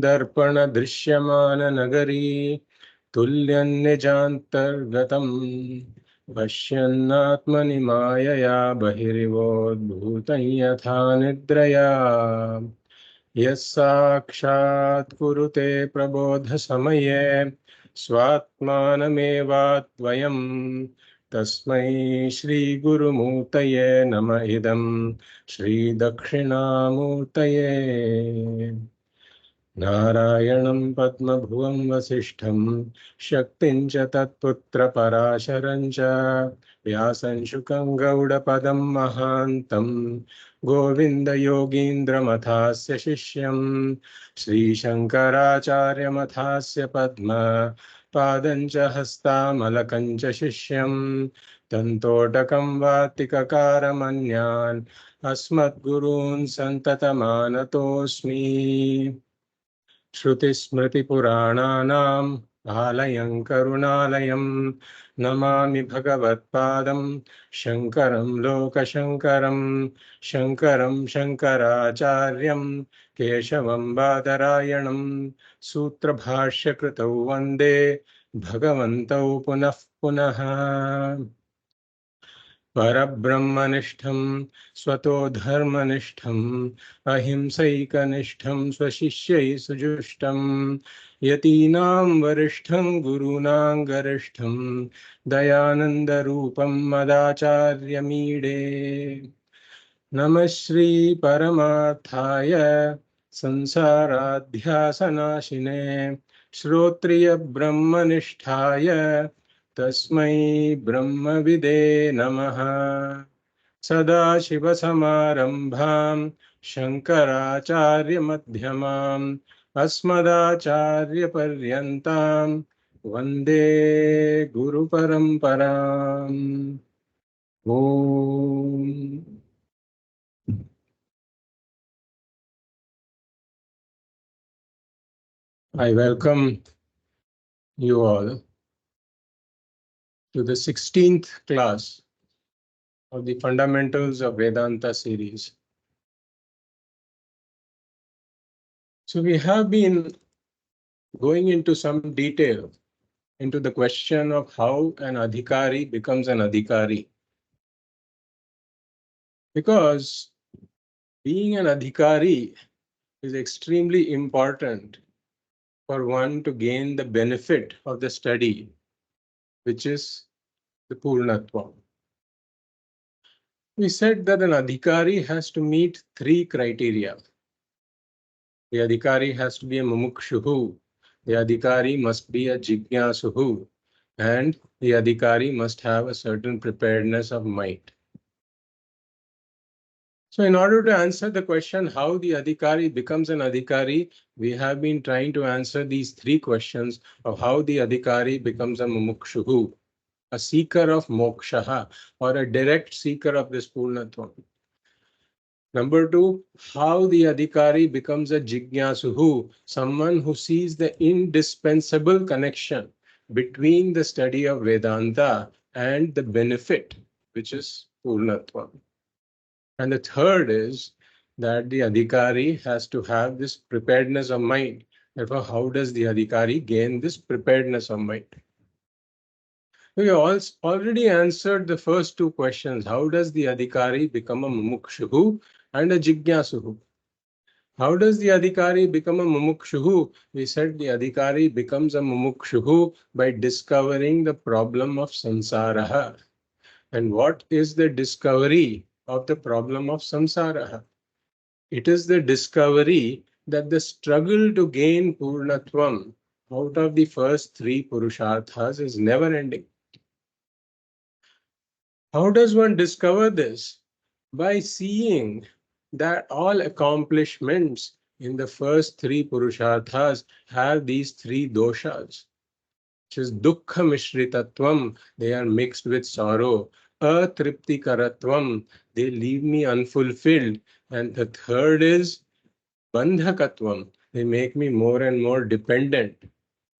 दर्पण दृश्यमान नगरी तुल्यन्निजान्तर्गतं पश्यन्नात्मनि मायया बहिर्वोद्भूतं यथा निद्रया यस्साक्षात् कुरुते प्रबोधसमये स्वात्मानमेवाद्वयं तस्मै श्रीगुरुमूर्तये नम इदं श्रीदक्षिणामूर्तये। नारायणं पद्मभुवं वसिष्ठं शक्तिं च तत्पुत्रपराशरं च व्यासं शुकं गौडपदं महान्तं गोविन्दयोगीन्द्रमथास्य शिष्यं श्रीशङ्कराचार्यमथास्य पद्म पादं च हस्तामलकं च शिष्यं तन्तोटकं वातिककारमन्यान् अस्मद्गुरून् सन्ततमानतोऽस्मि। श्रुतिस्मृतिपुराणानाम् आलयं करुणालयं नमामि भगवत्पादं शङ्करं लोकशङ्करं शङ्करं शङ्कराचार्यं केशवं बादरायणं सूत्रभाष्यकृतौ वन्दे भगवन्तौ पुनः पुनः। परब्रह्मनिष्ठं स्वतो धर्मनिष्ठं अहिंसैकनिष्ठं स्वशिष्यैः सुजुष्टं यतीनां वरिष्ठं गुरूणां गरिष्ठं दयानन्दरूपं मदाचार्यमीडे। नमः श्री परमार्थाय संसाराध्यासनाशिने श्रोत्रियब्रह्मनिष्ठाय तस्मै ब्रह्मविदे नमः। सदाशिवसमारम्भां शङ्कराचार्यमध्यमाम् अस्मदाचार्यपर्यन्तां वन्दे गुरुपरम्पराम्। ॐ I welcome you all to the 16th class of the Fundamentals of Vedanta series. So we have been going into some detail into the question of how an adhikari becomes an adhikari. Because being an adhikari is extremely important for one to gain the benefit of the study, which is the Purnatva. We said that an adhikari has to meet three criteria. The adhikari has to be a mumukshuhu, the adhikari must be a jigyasuhu, and the adhikari must have a certain preparedness of mind. So in order to answer the question how the adhikari becomes an adhikari, we have been trying to answer these three questions of how the adhikari becomes a mumukshuhu, a seeker of moksha, or a direct seeker of this Purnatva. Number two, how the adhikari becomes a jigyasuhu, someone who sees the indispensable connection between the study of Vedanta and the benefit, which is Purnatva. And the third is that the adhikari has to have this preparedness of mind. Therefore, how does the adhikari gain this preparedness of mind? We already answered the first two questions. How does the adhikari become a mumukshuhu and a jigyasuhu? How does the adhikari become a mumukshuhu? We said the adhikari becomes a mumukshuhu by discovering the problem of samsara. And what is the discovery of the problem of samsara? It is the discovery that the struggle to gain Purnatvam out of the first three Purusharthas is never ending. How does one discover this? By seeing that all accomplishments in the first three Purusharthas have these three doshas, which is dukkha mishritatvam, they are mixed with sorrow, atriptikaratvam, they leave me unfulfilled, and the third is bandhakatvam, they make me more and more dependent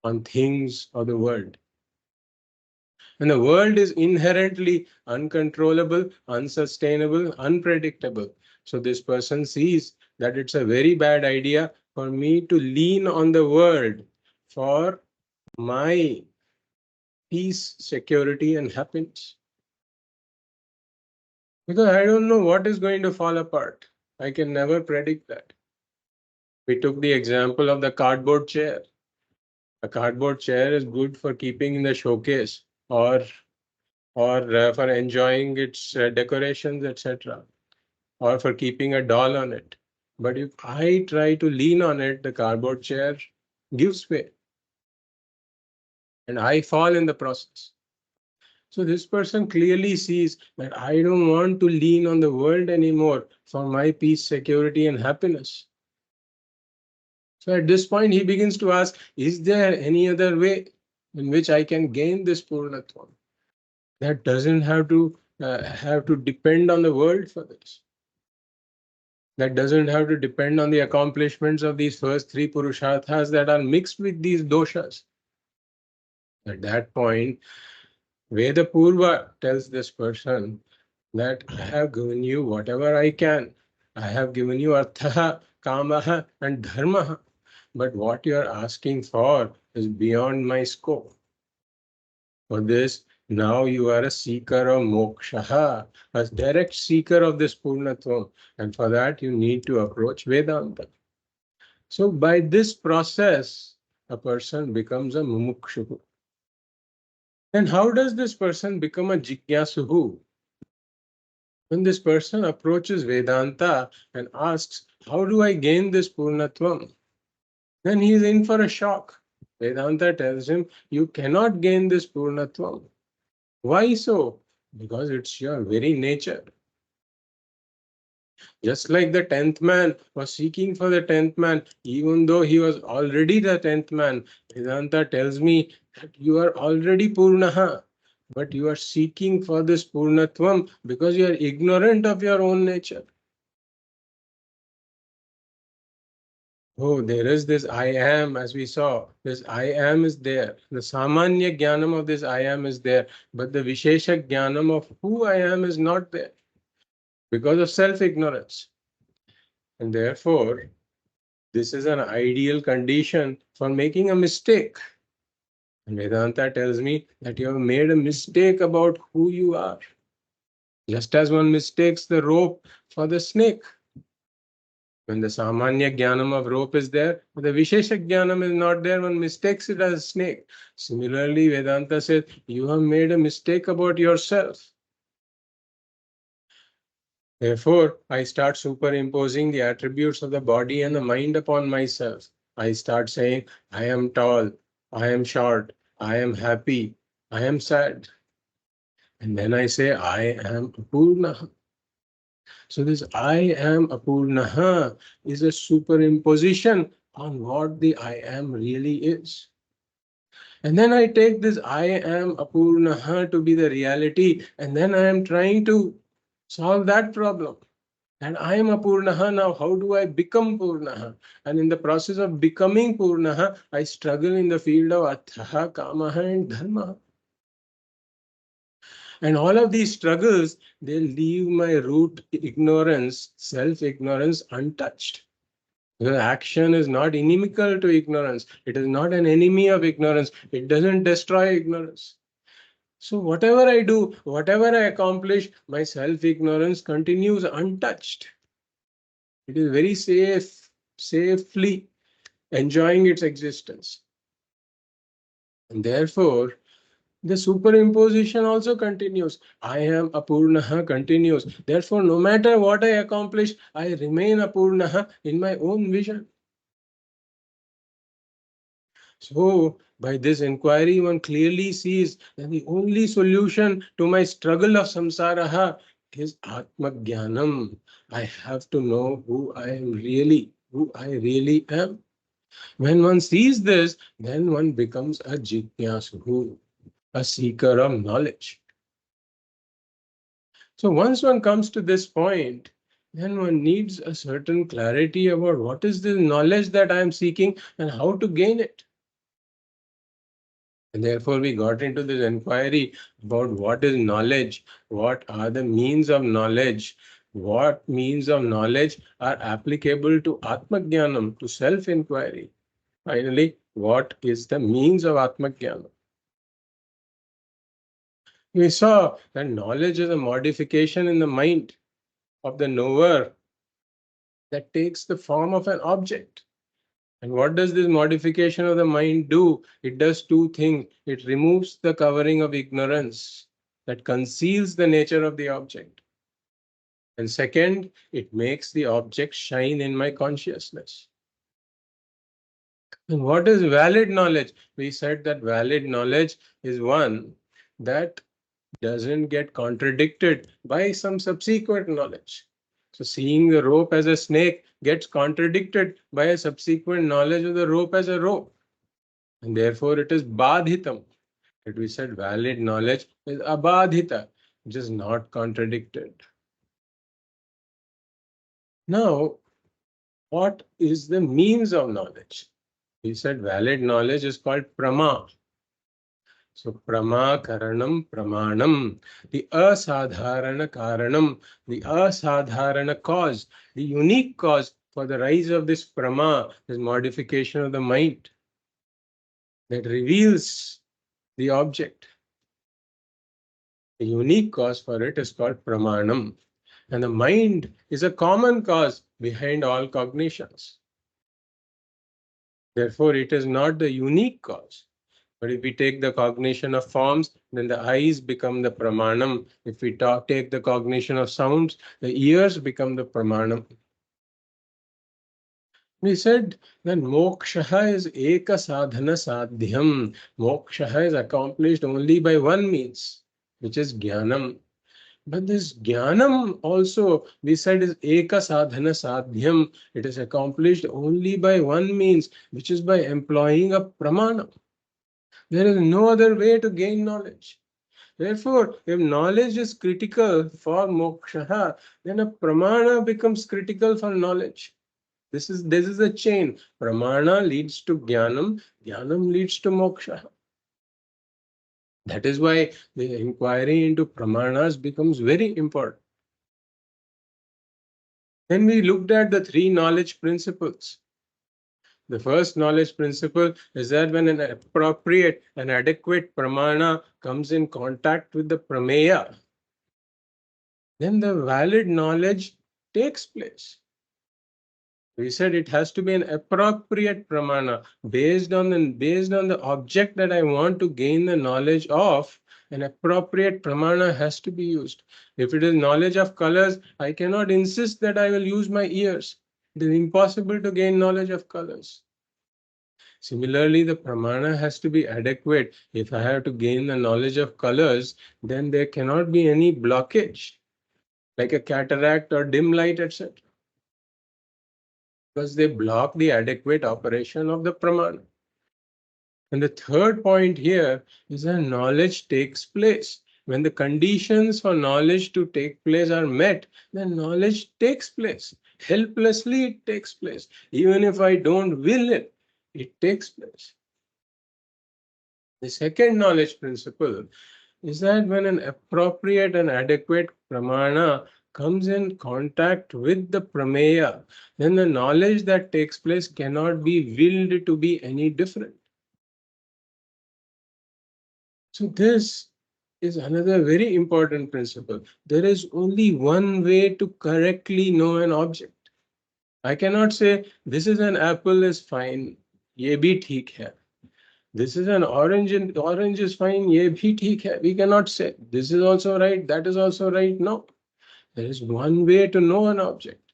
on things of the world. And the world is inherently uncontrollable, unsustainable, unpredictable. So this person sees that it's a very bad idea for me to lean on the world for my peace, security, and happiness. Because I don't know what is going to fall apart. I can never predict that. We took the example of the cardboard chair. A cardboard chair is good for keeping in the showcase or for enjoying its decorations, etc., or for keeping a doll on it. But if I try to lean on it, the cardboard chair gives way and I fall in the process. So this person clearly sees that I don't want to lean on the world anymore for my peace, security, and happiness. So at this point, he begins to ask, is there any other way in which I can gain this Purnatvam? That doesn't have to depend on the world for this. That doesn't have to depend on the accomplishments of these first three Purusharthas that are mixed with these doshas. At that point, Veda Purva tells this person that I have given you whatever I can. I have given you Artha, Kamaha, and Dharmaha. But what you are asking for is beyond my scope. For this, now you are a seeker of moksha, a direct seeker of this Purnatvam. And for that, you need to approach Vedanta. So by this process, a person becomes a mumukshu. Then how does this person become a jigyasuhu? When this person approaches Vedanta and asks, how do I gain this Purnatvam? Then he is in for a shock. Vedanta tells him, you cannot gain this Purnatvam. Why so? Because it's your very nature. Just like the 10th man was seeking for the 10th man, even though he was already the 10th man, Vedanta tells me that you are already Purnaha, but you are seeking for this Purnatvam because you are ignorant of your own nature. Oh, there is this I am, as we saw. This I am is there. The Samanya Jnanam of this I am is there, but the Vishesha Jnanam of who I am is not there because of self-ignorance. And therefore, this is an ideal condition for making a mistake. And Vedanta tells me that you have made a mistake about who you are. Just as one mistakes the rope for the snake. When the Samanya Jnanam of rope is there, but the Vishesha Jnanam is not there, one mistakes it as a snake. Similarly, Vedanta says, you have made a mistake about yourself. Therefore, I start superimposing the attributes of the body and the mind upon myself. I start saying, I am tall, I am short, I am happy, I am sad. And then I say, I am Apurnaha. So this I am Apurnaha is a superimposition on what the I am really is. And then I take this I am Apurnaha to be the reality, and then I am trying to solve that problem. And I am a Purnaha now. How do I become Purnaha? And in the process of becoming Purnaha, I struggle in the field of Athaha, Kamaha, and Dharma. And all of these struggles, they leave my root ignorance, self-ignorance, untouched. The action is not inimical to ignorance. It is not an enemy of ignorance. It doesn't destroy ignorance. So whatever I do, whatever I accomplish, my self-ignorance continues untouched. It is very safely enjoying its existence. And therefore, the superimposition also continues. I am Apurnaha continues. Therefore, no matter what I accomplish, I remain Apurnaha in my own vision. So, by this inquiry, one clearly sees that the only solution to my struggle of samsara is Atma Jnanam. I have to know who I am really, who I really am. When one sees this, then one becomes a jignasu, a seeker of knowledge. So once one comes to this point, then one needs a certain clarity about what is the knowledge that I am seeking and how to gain it. And therefore, we got into this inquiry about what is knowledge, what are the means of knowledge, what means of knowledge are applicable to Atmajnanam, to self-inquiry. Finally, what is the means of Atmajnanam? We saw that knowledge is a modification in the mind of the knower that takes the form of an object. And what does this modification of the mind do? It does two things. It removes the covering of ignorance that conceals the nature of the object. And second, it makes the object shine in my consciousness. And what is valid knowledge? We said that valid knowledge is one that doesn't get contradicted by some subsequent knowledge. So seeing the rope as a snake gets contradicted by a subsequent knowledge of the rope as a rope. And therefore it is badhitam. That we said valid knowledge is abadhita, which is not contradicted. Now, what is the means of knowledge? We said valid knowledge is called prama. So prama karanam pramanam, the asadharana karanam, the asadharana cause, the unique cause for the rise of this prama, this modification of the mind that reveals the object. The unique cause for it is called pramanam. And the mind is a common cause behind all cognitions. Therefore, it is not the unique cause. But if we take the cognition of forms, then the eyes become the pramanam. If we take the cognition of sounds, the ears become the pramanam. We said that moksha is eka sadhana sadhyam. Moksha is accomplished only by one means, which is jnanam. But this jnanam also, we said, is eka sadhana sadhyam. It is accomplished only by one means, which is by employing a pramana. There is no other way to gain knowledge. Therefore, if knowledge is critical for moksha, then a pramana becomes critical for knowledge. This is a chain. Pramana leads to jnanam, jnanam leads to moksha. That is why the inquiry into pramanas becomes very important. Then we looked at the three knowledge principles. The first knowledge principle is that when an appropriate and adequate pramana comes in contact with the prameya, then the valid knowledge takes place. We said it has to be an appropriate pramana based on the object that I want to gain the knowledge of. An appropriate pramana has to be used. If it is knowledge of colors, I cannot insist that I will use my ears. It is impossible to gain knowledge of colors. Similarly, the pramana has to be adequate. If I have to gain the knowledge of colors, then there cannot be any blockage, like a cataract or dim light, etc. Because they block the adequate operation of the pramana. And the third point here is that knowledge takes place. When the conditions for knowledge to take place are met, then knowledge takes place. Helplessly it takes place. Even if I don't will it, it takes place. The second knowledge principle is that when an appropriate and adequate pramana comes in contact with the prameya, then the knowledge that takes place cannot be willed to be any different. So this is another very important principle. There is only one way to correctly know an object. I cannot say this is an apple is fine, ye bhi theek hai. This is an orange and orange is fine, ye bhi theek hai. We cannot say this is also right, that is also right. No, there is one way to know an object.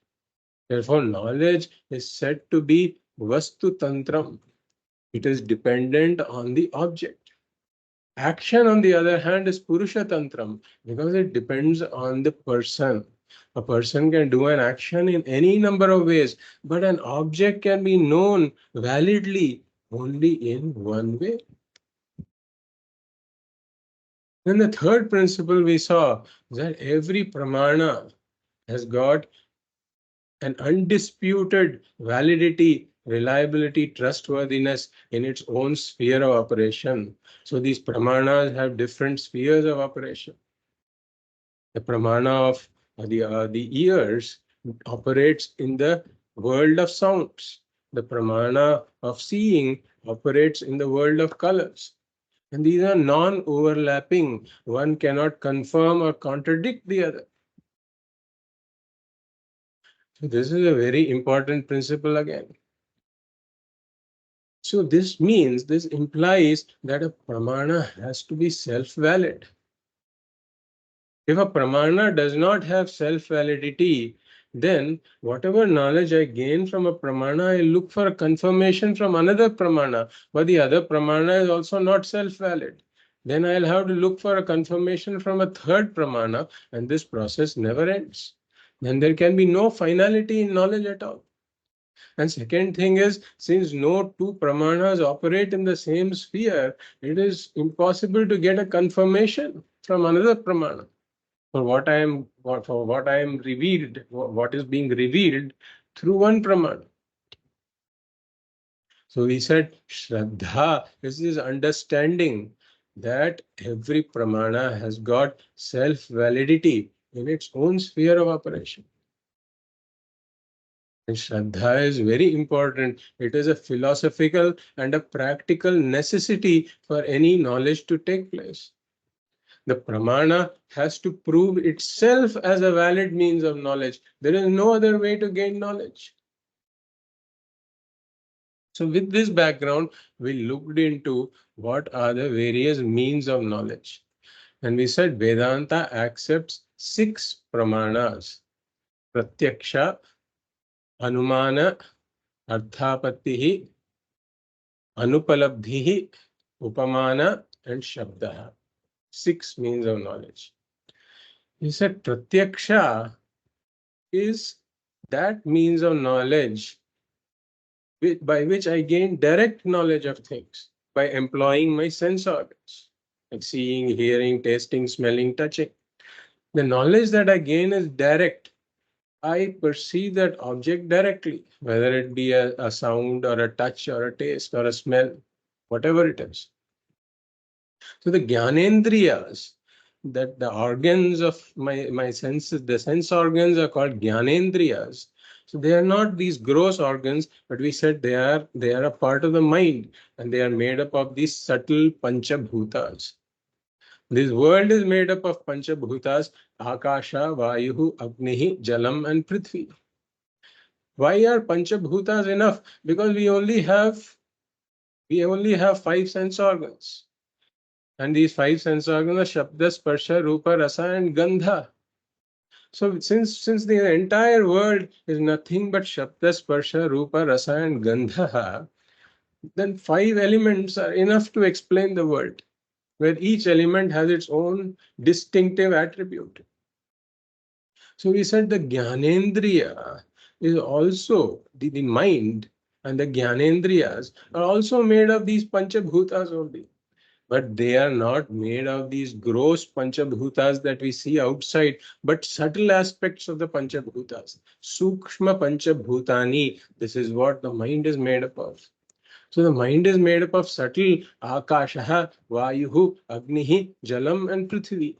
Therefore, knowledge is said to be vastu tantram. It is dependent on the object. Action, on the other hand, is Purusha Tantram because it depends on the person. A person can do an action in any number of ways, but an object can be known validly only in one way. Then the third principle we saw is that every pramana has got an undisputed validity, reliability, trustworthiness in its own sphere of operation. So these pramanas have different spheres of operation. The pramana of the ears operates in the world of sounds. The pramana of seeing operates in the world of colors. And these are non-overlapping. One cannot confirm or contradict the other. So this is a very important principle again. So this implies that a pramana has to be self-valid. If a pramana does not have self-validity, then whatever knowledge I gain from a pramana, I look for a confirmation from another pramana, but the other pramana is also not self-valid. Then I'll have to look for a confirmation from a third pramana, and this process never ends. Then there can be no finality in knowledge at all. And second thing is, since no two pramanas operate in the same sphere, it is impossible to get a confirmation from another pramana for what I am revealed, what is being revealed through one pramana. So we said Shraddha is this understanding that every pramana has got self-validity in its own sphere of operation. And Shraddha is very important. It is a philosophical and a practical necessity for any knowledge to take place. The pramana has to prove itself as a valid means of knowledge. There is no other way to gain knowledge. So with this background, we looked into what are the various means of knowledge. And we said Vedanta accepts 6 pramanas: Pratyaksha, Anumana, Arthapattihi, Anupalabdhihi, Upamana, and Shabdaha. 6 means of knowledge. He said Pratyaksha is that means of knowledge by which I gain direct knowledge of things by employing my sense organs, like seeing, hearing, tasting, smelling, touching. The knowledge that I gain is direct. I perceive that object directly, whether it be a sound or a touch or a taste or a smell, whatever it is. So the Jnanendriyas, that the organs of my senses, the sense organs are called Jnanendriyas. So they are not these gross organs, but we said they are a part of the mind, and they are made up of these subtle panchabhutas. This world is made up of panchabhutas: Akasha, Vayuhu, Agnihi, Jalam, and Prithvi. Why are panchabhutas enough? Because we only have 5 sense organs. And these 5 sense organs are Shabda, Sparsha, Rupa, Rasa, and Gandha. So since the entire world is nothing but Shabda, Sparsha, Rupa, Rasa, and Gandha, then 5 elements are enough to explain the world, where each element has its own distinctive attribute. So we said the Jnanendriya is also the mind, and the Jnanendriyas are also made of these Panchabhutas only. But they are not made of these gross panchabhutas that we see outside, but subtle aspects of the panchabhutas. Sukshma panchabhutani. This is what the mind is made up of. So the mind is made up of subtle akashaha, vayuhu, agnihi, jalam, and prithvi.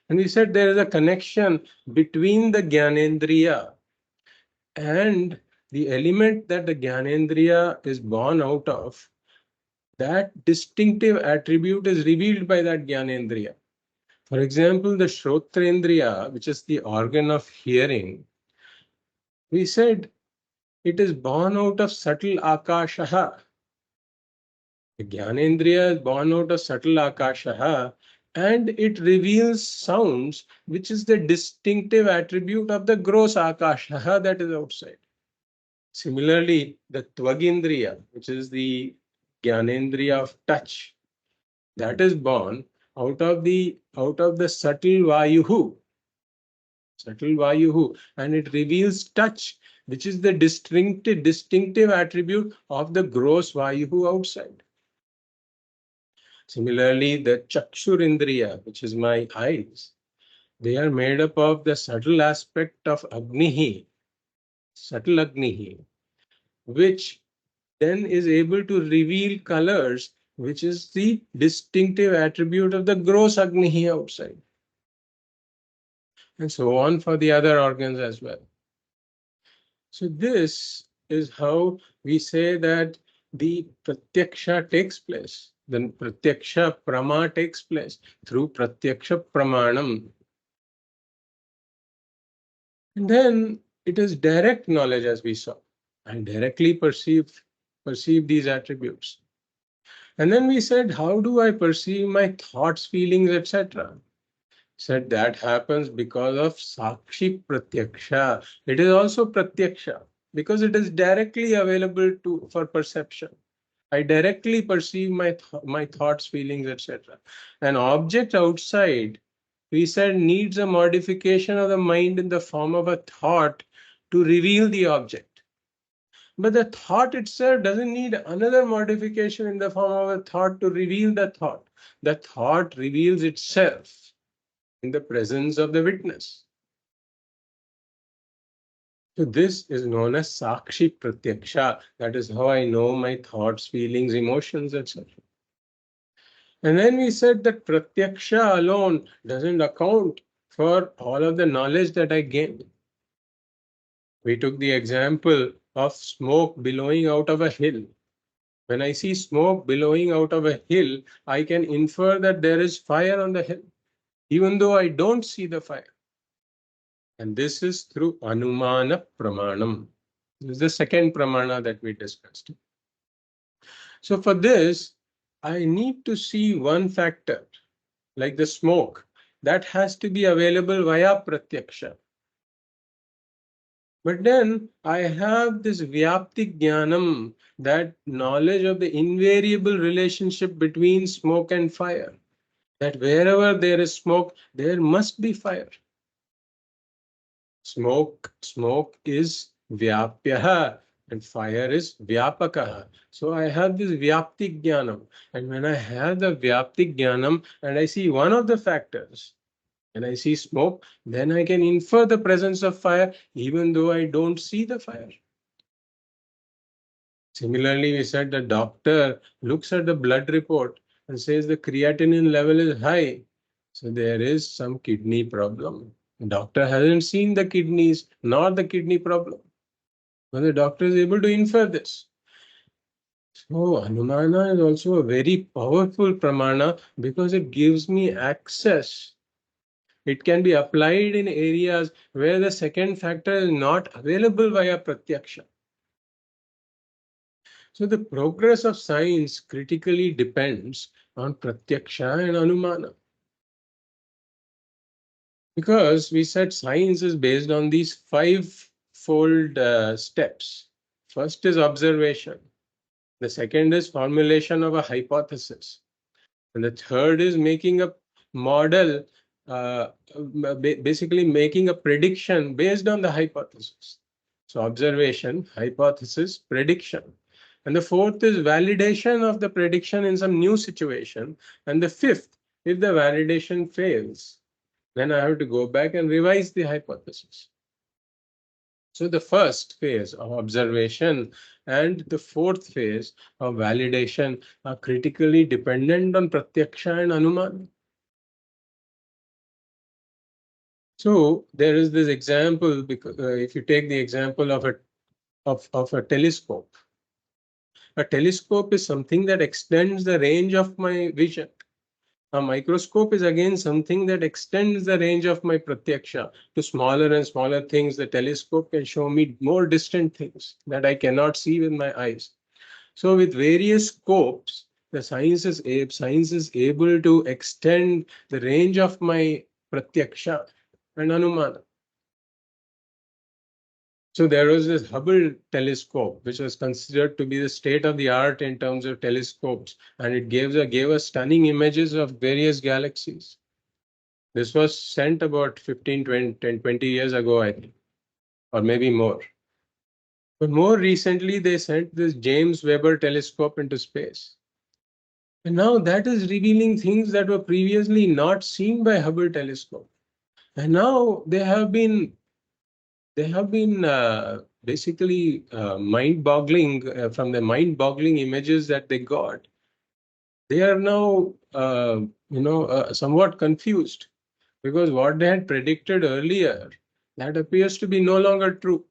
And we said there is a connection between the Jnanendriya and the element that the Jnanendriya is born out of. That distinctive attribute is revealed by that Jnanendriya. For example, the Shrotrendriya, which is the organ of hearing, we said it is born out of subtle akashaha. The Jnanendriya is born out of subtle akashaha, and it reveals sounds, which is the distinctive attribute of the gross akashaha that is outside. Similarly, the Tvagindriya, which is the Jnanendriya of touch, that is born out of the subtle vayuhu, and it reveals touch, which is the distinctive attribute of the gross vayuhu outside. Similarly, the chakshurindriya, which is my eyes, they are made up of the subtle aspect of agnihi, subtle agnihi, which then is able to reveal colors, which is the distinctive attribute of the gross agnihi outside. and so on for the other organs as well. So this is how we say that the pratyaksha takes place. Then pratyaksha prama takes place through pratyaksha pramanam. And then it is direct knowledge, as we saw. I directly perceive these attributes. And then we said, how do I perceive my thoughts, feelings, etc.? Said that happens because of sakshi pratyaksha. It is also pratyaksha because it is directly available for perception. I directly perceive my thoughts, feelings, etc. An object outside, we said, needs a modification of the mind in the form of a thought to reveal the object. But the thought itself doesn't need another modification in the form of a thought to reveal the thought. The thought reveals itself in the presence of the witness. So this is known as Sakshi Pratyaksha. That is how I know my thoughts, feelings, emotions, etc. And then we said that Pratyaksha alone doesn't account for all of the knowledge that I gain. We took the example of smoke billowing out of a hill. When I see smoke billowing out of a hill, I can infer that there is fire on the hill, even though I don't see the fire. And this is through Anumana Pramanam. This is the second pramana that we discussed. So for this, I need to see one factor, like the smoke, that has to be available via pratyaksha. But then I have this vyapti jnanam, that knowledge of the invariable relationship between smoke and fire, that wherever there is smoke, there must be fire. Smoke is vyapyaha and fire is vyapakaha. So I have this vyapti jnanam, and when I have the vyapti jnanam and I see one of the factors, and I see smoke, then I can infer the presence of fire even though I don't see the fire. Similarly, we said the doctor looks at the blood report and says the creatinine level is high. So there is some kidney problem. The doctor hasn't seen the kidneys nor the kidney problem. But the doctor is able to infer this. So Anumana is also a very powerful pramana because it gives me access. It can be applied in areas where the second factor is not available via pratyaksha. So the progress of science critically depends on pratyaksha and anumana. Because we said science is based on these five-fold steps. First is observation. The second is formulation of a hypothesis. And the third is making a model, basically making a prediction based on the hypothesis. So observation, hypothesis, prediction. And the fourth is validation of the prediction in some new situation. And the fifth, if the validation fails, then I have to go back and revise the hypothesis. So the first phase of observation and the fourth phase of validation are critically dependent on pratyaksha and anumana. So there is this example, because if you take the example of a telescope. A telescope is something that extends the range of my vision. A microscope is again something that extends the range of my pratyaksha to smaller and smaller things. The telescope can show me more distant things that I cannot see with my eyes. So with various scopes, the science is able to extend the range of my pratyaksha and anumana. So there was this Hubble telescope, which was considered to be the state of the art in terms of telescopes, and it gave us stunning images of various galaxies. This was sent about 15, 20 years ago, I think, or maybe more. But more recently, they sent this James Webb telescope into space. And now that is revealing things that were previously not seen by Hubble telescope. And now they have been basically mind-boggling from the mind-boggling images that they got. They are now somewhat confused because what they had predicted earlier, that appears to be no longer true.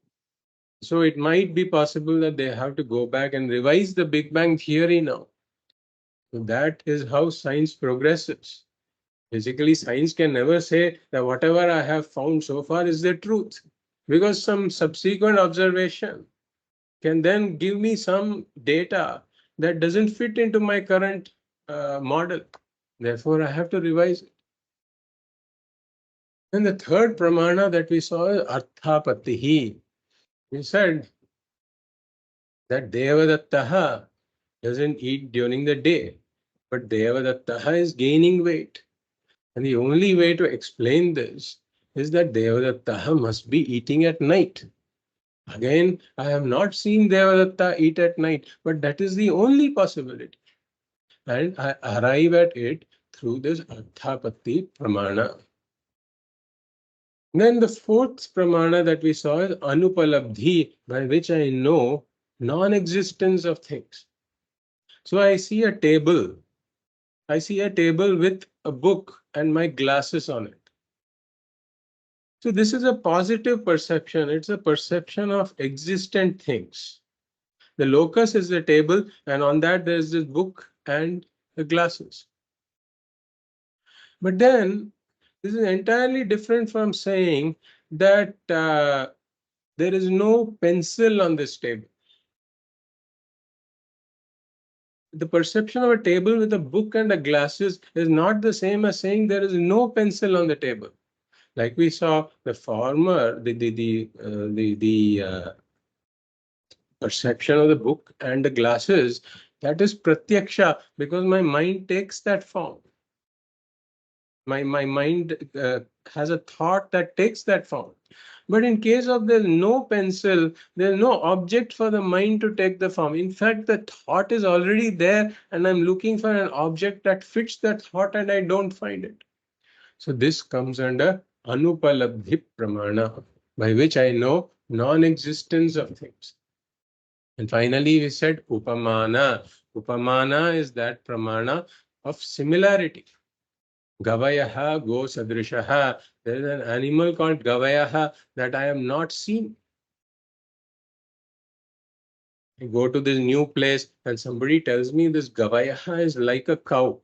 So it might be possible that they have to go back and revise the Big Bang theory now. So that is how science progresses. Basically, science can never say that whatever I have found so far is the truth, because some subsequent observation can then give me some data that doesn't fit into my current model. Therefore, I have to revise it. And the third pramana that we saw is arthapatihi. We said that Devadattaha doesn't eat during the day, but Devadattaha is gaining weight. And the only way to explain this is that Devadattaha must be eating at night. Again, I have not seen Devadatta eat at night, but that is the only possibility. And I arrive at it through this Arthapatti Pramana. Then the fourth Pramana that we saw is Anupalabdhi, by which I know non-existence of things. So I see a table. I see a table with a book and my glasses on it. So this is a positive perception. It's a perception of existent things. The locus is the table, and on that there is this book and the glasses. But then this is entirely different from saying that there is no pencil on this table. The perception of a table with a book and the glasses is not the same as saying there is no pencil on the table. Like we saw, the former, the perception of the book and the glasses, that is pratyaksha, because my mind takes that form. My mind has a thought that takes that form. But in case of there's no pencil, there's no object for the mind to take the form. In fact, the thought is already there, and I'm looking for an object that fits that thought, and I don't find it. So this comes under Anupalabdhi Pramana, by which I know non-existence of things. And finally, we said Upamana. Upamana is that Pramana of similarity. Gavayaha go sadrishaha. There is an animal called Gavayaha that I am not seen. I go to this new place and somebody tells me this Gavayaha is like a cow.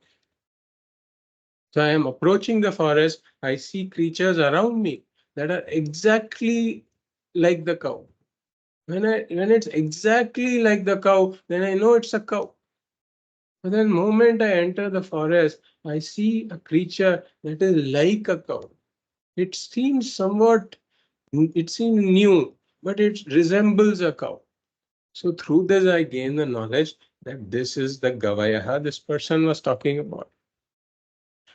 So I am approaching the forest. I see creatures around me that are exactly like the cow. When it's exactly like the cow, then I know it's a cow. But then the moment I enter the forest, I see a creature that is like a cow. It seems new, but it resembles a cow. So through this, I gain the knowledge that this is the Gavayaha this person was talking about.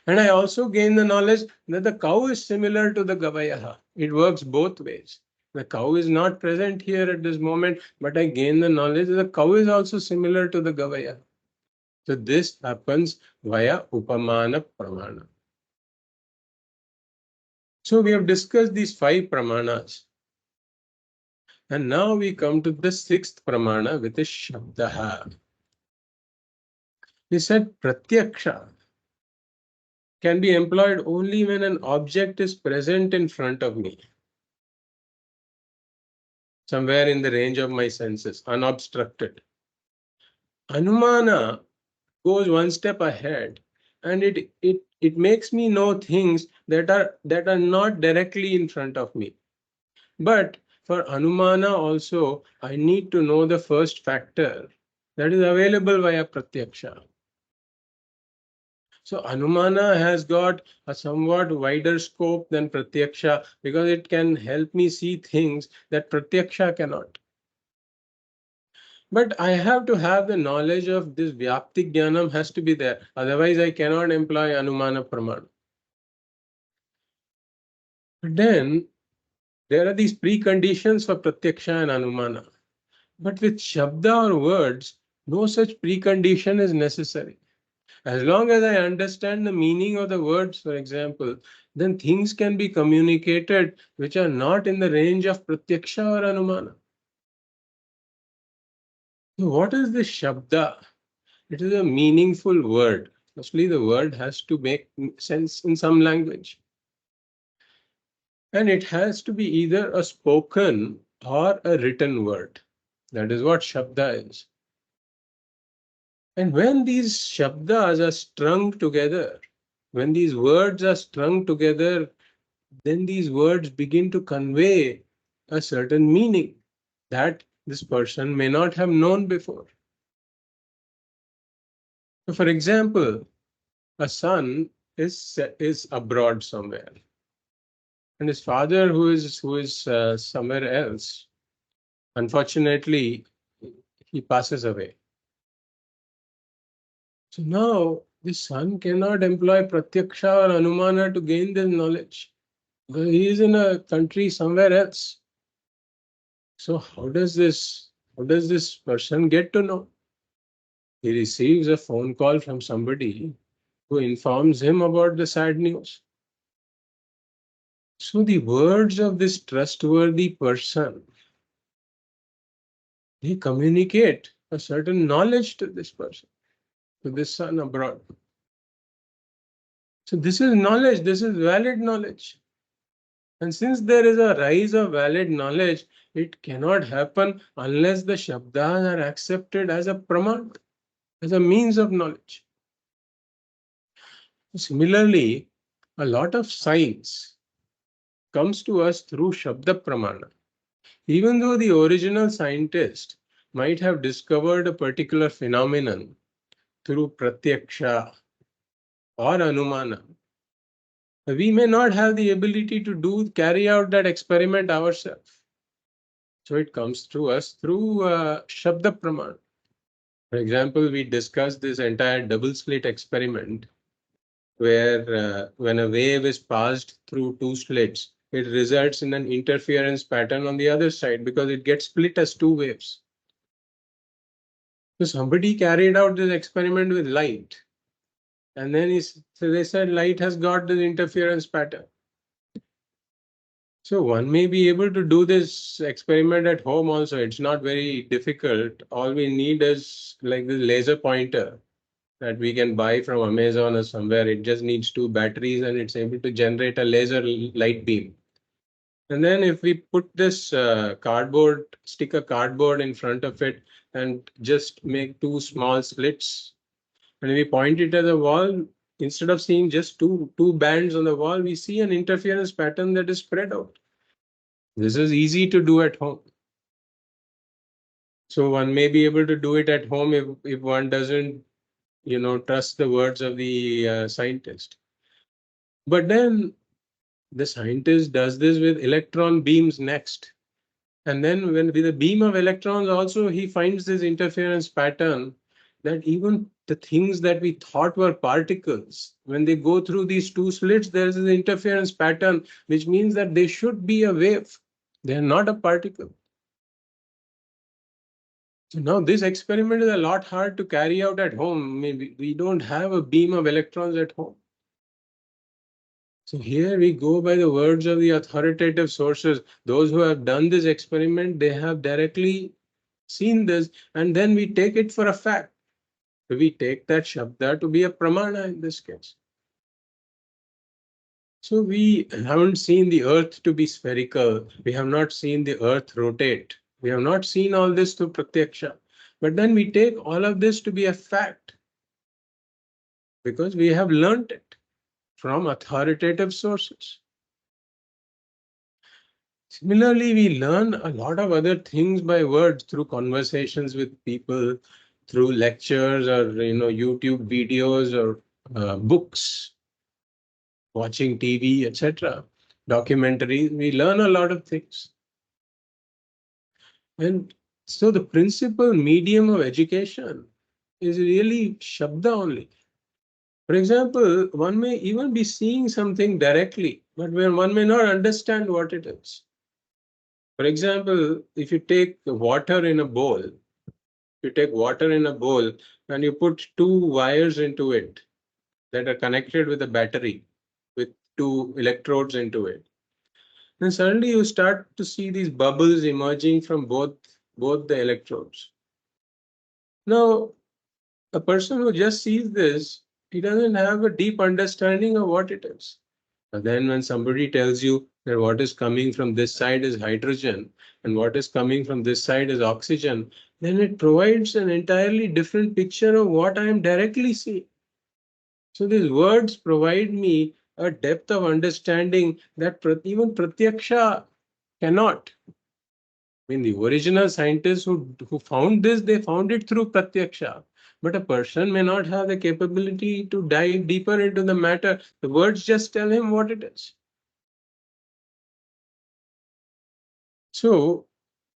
And I also gain the knowledge that the cow is similar to the Gavayaha. It works both ways. The cow is not present here at this moment, but I gain the knowledge that the cow is also similar to the Gavayaha. So this happens via Upamana Pramana. So we have discussed these 5 Pramanas. And now we come to the 6th Pramana, which is Shabdaha. We said Pratyaksha can be employed only when an object is present in front of me, somewhere in the range of my senses, unobstructed. Anumana goes one step ahead, and it makes me know things that are not directly in front of me. But for Anumana also, I need to know the first factor that is available via Pratyaksha. So Anumana has got a somewhat wider scope than Pratyaksha because it can help me see things that Pratyaksha cannot. But I have to have the knowledge of this Vyapti Jnanam has to be there. Otherwise, I cannot employ Anumana Pramana. But then there are these preconditions for Pratyaksha and Anumana. But with Shabda or words, no such precondition is necessary. As long as I understand the meaning of the words, for example, then things can be communicated which are not in the range of Pratyaksha or Anumana. So what is the Shabda? It is a meaningful word. Firstly, the word has to make sense in some language. And it has to be either a spoken or a written word. That is what Shabda is. And when these Shabdas are strung together, when these words are strung together, then these words begin to convey a certain meaning that this person may not have known before. So for example, a son is abroad somewhere, and his father, who is somewhere else, unfortunately, he passes away. So now the son cannot employ pratyaksha or anumana to gain this knowledge. He is in a country somewhere else. So how does this person get to know? He receives a phone call from somebody who informs him about the sad news. So the words of this trustworthy person, they communicate a certain knowledge to this person, to this son abroad. So this is knowledge, this is valid knowledge. And since there is a rise of valid knowledge, it cannot happen unless the Shabdas are accepted as a praman, as a means of knowledge. Similarly, a lot of science comes to us through Shabda Pramana. Even though the original scientist might have discovered a particular phenomenon through Pratyaksha or Anumana, we may not have the ability to carry out that experiment ourselves. So it comes to us through Shabda Pramana. For example, we discussed this entire double slit experiment where when a wave is passed through two slits, it results in an interference pattern on the other side because it gets split as two waves. So somebody carried out this experiment with light, and then so they said light has got this interference pattern. So one may be able to do this experiment at home also. It's not very difficult. All we need is like this laser pointer that we can buy from Amazon or somewhere. It just needs two batteries and it's able to generate a laser light beam. And then if we put this stick a cardboard in front of it and just make two small slits, and we point it at the wall, instead of seeing just two bands on the wall, we see an interference pattern that is spread out. This is easy to do at home. So one may be able to do it at home if one doesn't, trust the words of the scientist. But then the scientist does this with electron beams next. And then when with a beam of electrons also, he finds this interference pattern that even the things that we thought were particles, when they go through these two slits, there is an interference pattern, which means that they should be a wave. They are not a particle. So now this experiment is a lot hard to carry out at home. Maybe we don't have a beam of electrons at home. So here we go by the words of the authoritative sources. Those who have done this experiment, they have directly seen this, and then we take it for a fact. We take that Shabda to be a pramana in this case. So we haven't seen the earth to be spherical. We have not seen the earth rotate. We have not seen all this through pratyaksha. But then we take all of this to be a fact because we have learnt it from authoritative sources. Similarly, we learn a lot of other things by words through conversations with people, through lectures or YouTube videos or books, watching TV, etc., documentaries. We learn a lot of things. And so the principal medium of education is really Shabda only. For example, one may even be seeing something directly, but when one may not understand what it is. For example, if you take water in a bowl, and you put two wires into it that are connected with a battery with two electrodes into it, then suddenly you start to see these bubbles emerging from both the electrodes. Now, a person who just sees this, he doesn't have a deep understanding of what it is. But then when somebody tells you that what is coming from this side is hydrogen and what is coming from this side is oxygen, then it provides an entirely different picture of what I am directly seeing. So these words provide me a depth of understanding that even Pratyaksha cannot. I mean, the original scientists who found this, they found it through Pratyaksha. But a person may not have the capability to dive deeper into the matter. The words just tell him what it is. So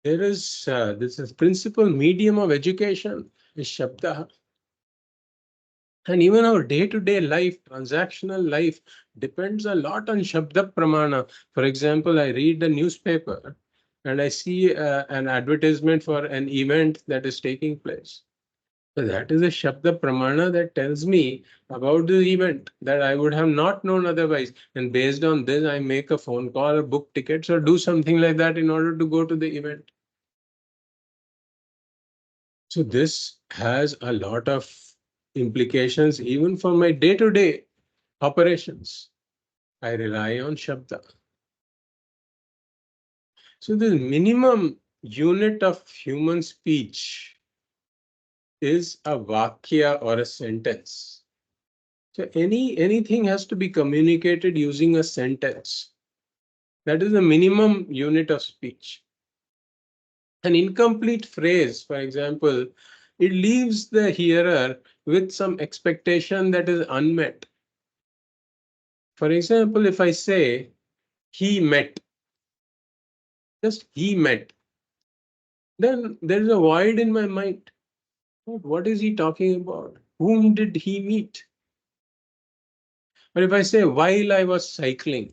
there is this is principal medium of education is Shabda. And even our day-to-day life, transactional life, depends a lot on Shabda Pramana. For example, I read the newspaper and I see an advertisement for an event that is taking place. So that is a Shabda Pramana that tells me about the event that I would have not known otherwise. And based on this, I make a phone call or book tickets or do something like that in order to go to the event. So this has a lot of implications even for my day-to-day operations. I rely on Shabda. So the minimum unit of human speech is a Vakya or a sentence. So anything has to be communicated using a sentence. That is the minimum unit of speech. An incomplete phrase, for example, it leaves the hearer with some expectation that is unmet. For example, if I say, he met, just he met, then there is a void in my mind. What is he talking about? Whom did he meet? But if I say, while I was cycling,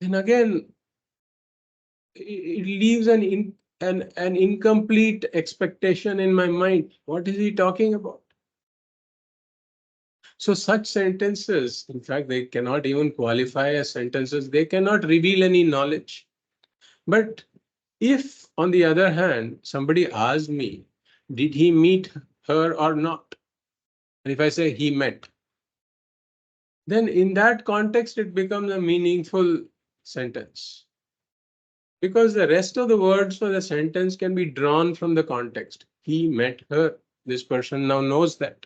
then again, it leaves an incomplete expectation in my mind. What is he talking about? So such sentences, in fact, they cannot even qualify as sentences. They cannot reveal any knowledge. But if, on the other hand, somebody asks me, did he meet her or not? And if I say he met, then in that context, it becomes a meaningful sentence. Because the rest of the words for the sentence can be drawn from the context. He met her. This person now knows that.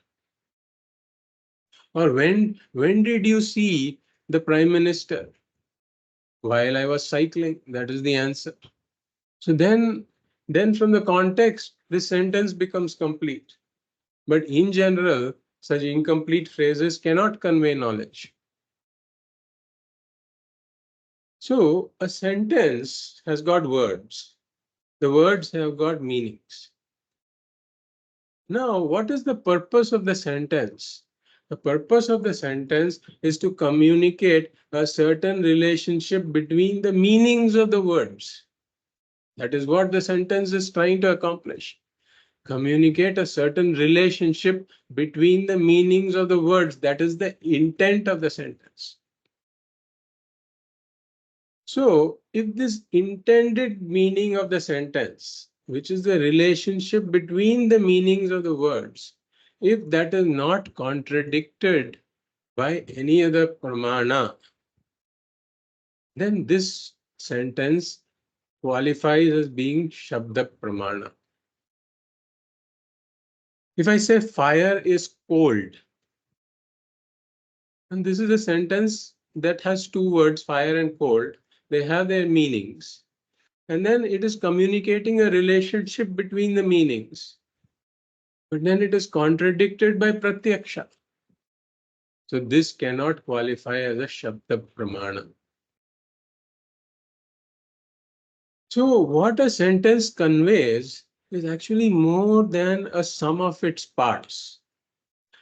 Or when did you see the Prime Minister? While I was cycling. That is the answer. So then from the context, this sentence becomes complete. But in general, such incomplete phrases cannot convey knowledge. So a sentence has got words. The words have got meanings. Now, what is the purpose of the sentence? The purpose of the sentence is to communicate a certain relationship between the meanings of the words. That is what the sentence is trying to accomplish. Communicate a certain relationship between the meanings of the words. That is the intent of the sentence. So, if this intended meaning of the sentence, which is the relationship between the meanings of the words, if that is not contradicted by any other pramana, then this sentence qualifies as being Shabda Pramana. If I say fire is cold, and this is a sentence that has two words, fire and cold, they have their meanings. And then it is communicating a relationship between the meanings. But then it is contradicted by Pratyaksha. So this cannot qualify as a Shabda Pramana. So what a sentence conveys is actually more than a sum of its parts.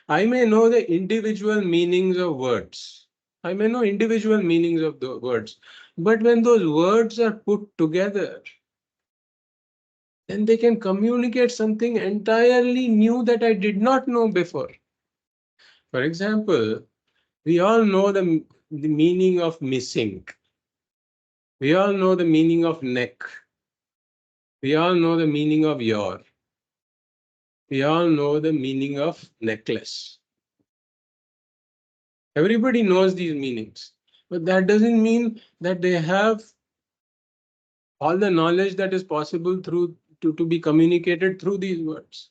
I may know the individual meanings of words. I may know individual meanings of the words. But when those words are put together, then they can communicate something entirely new that I did not know before. For example, we all know the meaning of missing. We all know the meaning of neck. We all know the meaning of your. We all know the meaning of necklace. Everybody knows these meanings, but that doesn't mean that they have all the knowledge that is possible to be communicated through these words.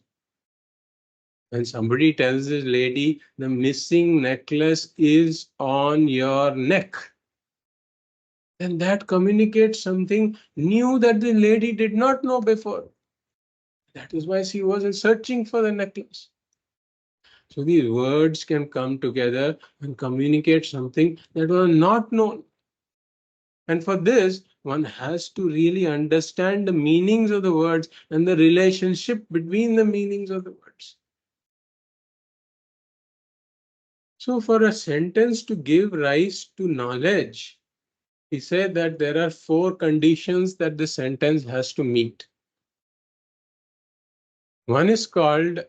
When somebody tells this lady, the missing necklace is on your neck, then that communicates something new that the lady did not know before. That is why she was searching for the necklace. So these words can come together and communicate something that was not known. And for this, one has to really understand the meanings of the words and the relationship between the meanings of the words. So for a sentence to give rise to knowledge, he said that there are 4 conditions that the sentence has to meet. One is called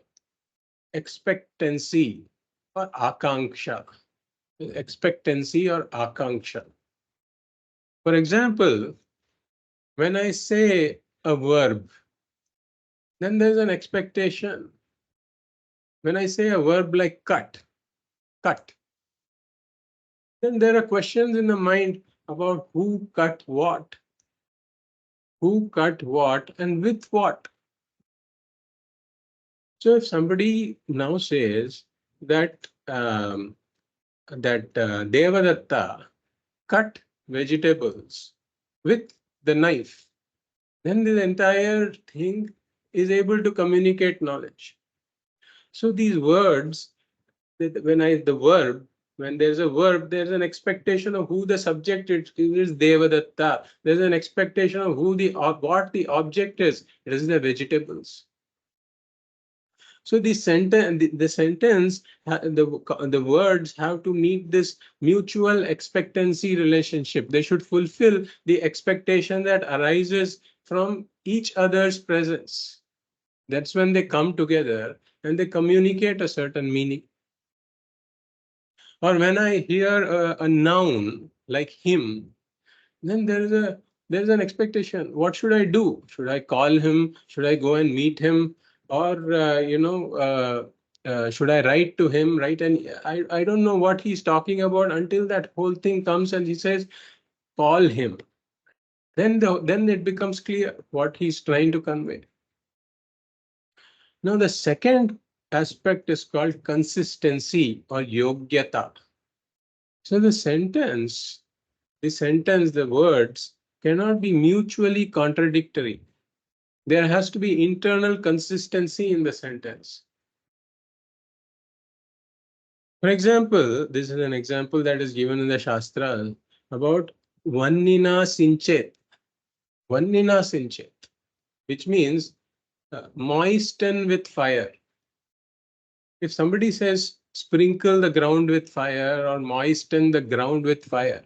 expectancy or akanksha. Expectancy or akanksha. For example, when I say a verb, then there's an expectation. When I say a verb like cut, then there are questions in the mind about who cut what, and with what. So if somebody now says that Devadatta cut vegetables with the knife, then the entire thing is able to communicate knowledge. So these words, when there's a verb, there's an expectation of who the subject is. It is Devadatta. There's an expectation of what the object is. It is the vegetables. So the words have to meet this mutual expectancy relationship. They should fulfill the expectation that arises from each other's presence. That's when they come together and they communicate a certain meaning. Or when I hear a noun like him, then there's an expectation. What should I do? Should I call him? Should I go and meet him? Or should I write to him? Right? And I don't know what he's talking about until that whole thing comes and he says, call him. Then it becomes clear what he's trying to convey. Now the second aspect is called consistency or yogyata. So the words cannot be mutually contradictory. There has to be internal consistency in the sentence. For example, this is an example that is given in the Shastras about Vannina Sinchet. Vannina Sinchet, which means moisten with fire. If somebody says sprinkle the ground with fire or moisten the ground with fire,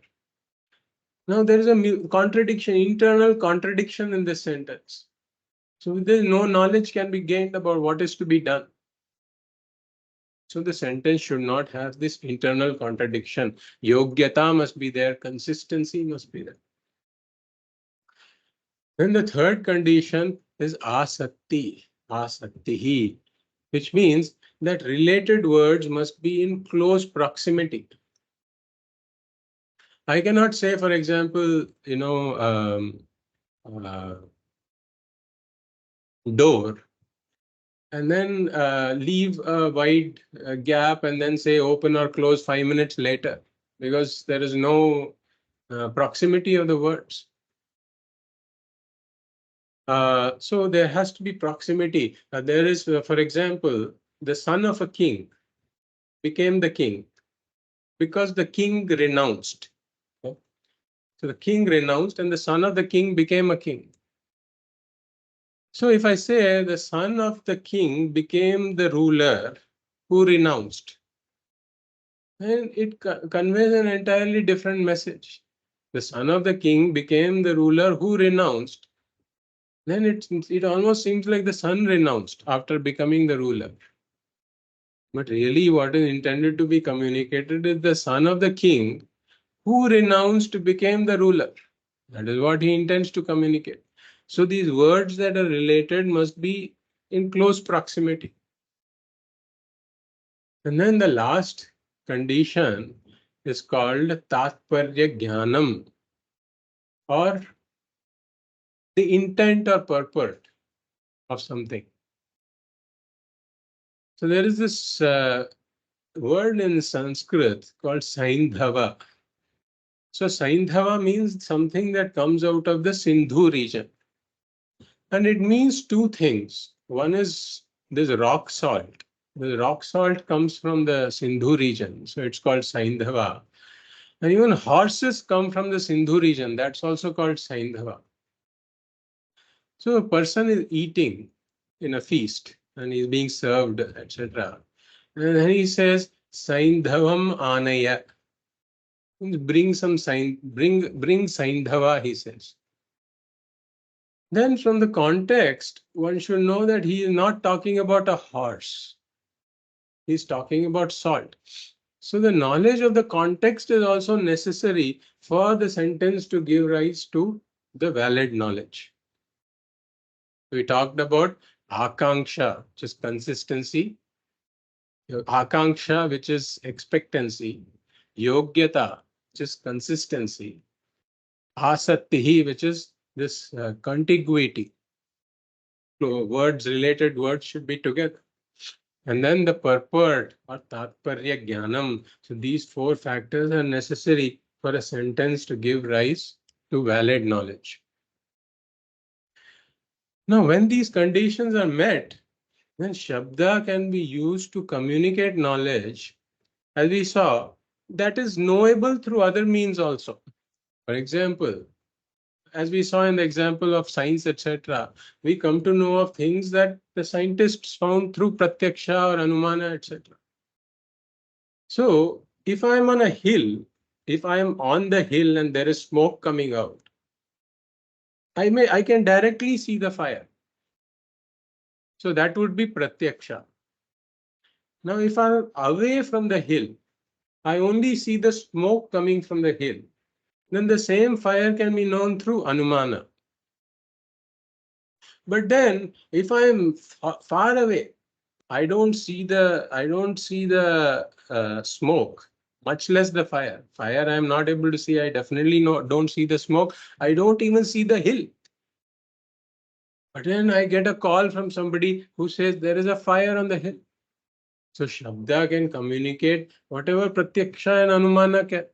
now there is a contradiction, internal contradiction in this sentence. So there's no knowledge can be gained about what is to be done. So the sentence should not have this internal contradiction. Yogyata must be there, consistency must be there. Then the third condition is asakti, asaktihi, which means that related words must be in close proximity. I cannot say, for example, door, and then leave a wide gap and then say open or close 5 minutes later, because there is no proximity of the words. So there has to be proximity. There is, for example, the son of a king became the king because the king renounced. Okay? So the king renounced and the son of the king became a king. So if I say the son of the king became the ruler who renounced, then it conveys an entirely different message. The son of the king became the ruler who renounced. Then it almost seems like the son renounced after becoming the ruler. But really what is intended to be communicated is the son of the king who renounced became the ruler. That is what he intends to communicate. So these words that are related must be in close proximity. And then the last condition is called Tatparya Jnanam, or the intent or purport of something. So there is this word in Sanskrit called Saindhava. So Saindhava means something that comes out of the Sindhu region. And it means two things. One is this rock salt. The rock salt comes from the Sindhu region, so it's called Saindhava. And even horses come from the Sindhu region, that's also called Saindhava. So a person is eating in a feast and he's being served, etc. And then he says, Saindhavam anaya. Bring some sign, bring Saindhava, he says. Then from the context, one should know that he is not talking about a horse. He's talking about salt. So the knowledge of the context is also necessary for the sentence to give rise to the valid knowledge. We talked about akanksha, which is consistency, akanksha, which is expectancy, yogyata, which is consistency, asattihi, which is this contiguity. So related words should be together. And then the purport or tatparya jnanam. So these four factors are necessary for a sentence to give rise to valid knowledge. Now, when these conditions are met, then Shabda can be used to communicate knowledge, as we saw, that is knowable through other means also. For example, as we saw in the example of science, etc., we come to know of things that the scientists found through pratyaksha or anumana, etc. So, if I am on a hill, if I am on the hill and there is smoke coming out, I can directly see the fire. So that would be pratyaksha. Now, if I'm away from the hill, I only see the smoke coming from the hill. Then the same fire can be known through anumana. But then, if I am far away, I don't see the smoke, much less the fire. Fire I am not able to see. I definitely don't see the smoke. I don't even see the hill. But then I get a call from somebody who says there is a fire on the hill. So Shabda can communicate whatever Pratyaksha and Anumana can.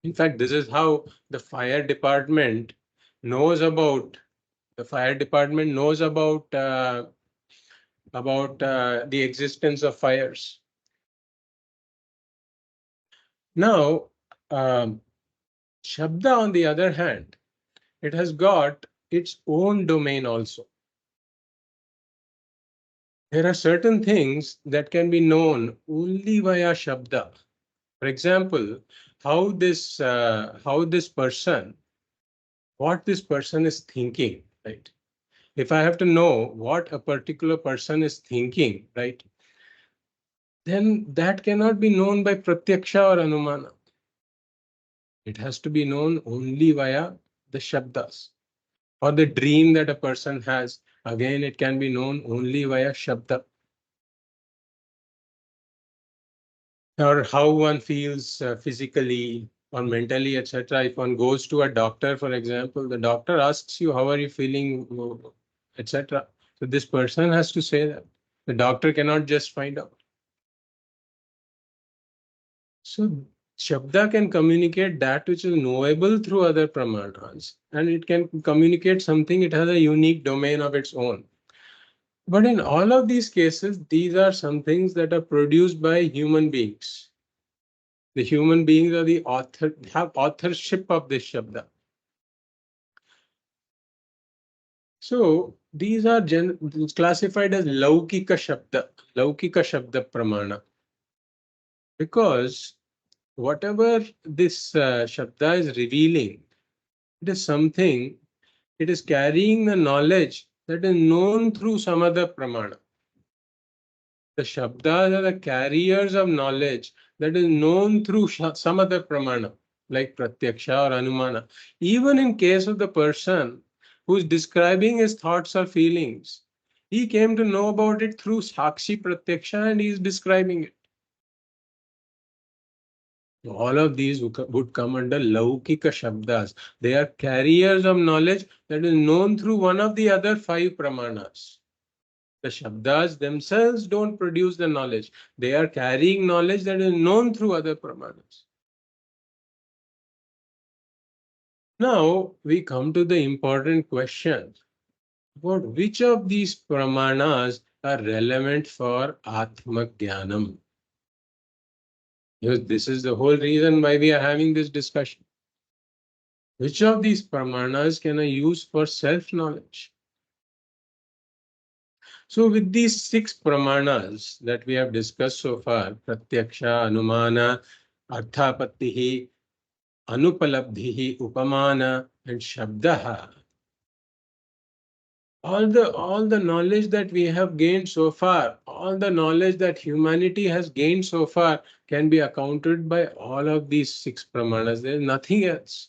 In fact, this is how the fire department knows about the existence of fires. Now, Shabda, on the other hand, it has got its own domain also. There are certain things that can be known only via Shabda. For example, what this person is thinking, right? If I have to know what a particular person is thinking, right, then that cannot be known by pratyaksha or anumana. It has to be known only via the shabdas. Or the dream that a person has, again, it can be known only via shabda. Or how one feels physically or mentally, etc. If one goes to a doctor, for example, the doctor asks you, how are you feeling, etc. So this person has to say that. The doctor cannot just find out. So Shabda can communicate that which is knowable through other pramanas, and it can communicate something, it has a unique domain of its own. But in all of these cases, these are some things that are produced by human beings. The human beings are the author, have authorship of this Shabda. So these are classified as Laukika Shabda Pramana. Because whatever this Shabda is revealing, it is something, it is carrying the knowledge that is known through some other Pramana. The Shabdas are the carriers of knowledge that is known through some other Pramana, like Pratyaksha or Anumana. Even in case of the person who is describing his thoughts or feelings, he came to know about it through Sakshi Pratyaksha and he is describing it. All of these would come under Laukika Shabdas. They are carriers of knowledge that is known through one of the other five pramanas. The Shabdas themselves don't produce the knowledge. They are carrying knowledge that is known through other pramanas. Now we come to the important question about which of these pramanas are relevant for Atma Jnanam. Because this is the whole reason why we are having this discussion. Which of these pramanas can I use for self-knowledge? So with these six pramanas that we have discussed so far, Pratyaksha, Anumana, Arthapattihi, Anupalabdhihi, Upamana, and Shabdaha, all the knowledge that we have gained so far, all the knowledge that humanity has gained so far can be accounted by all of these six pramanas. There is nothing else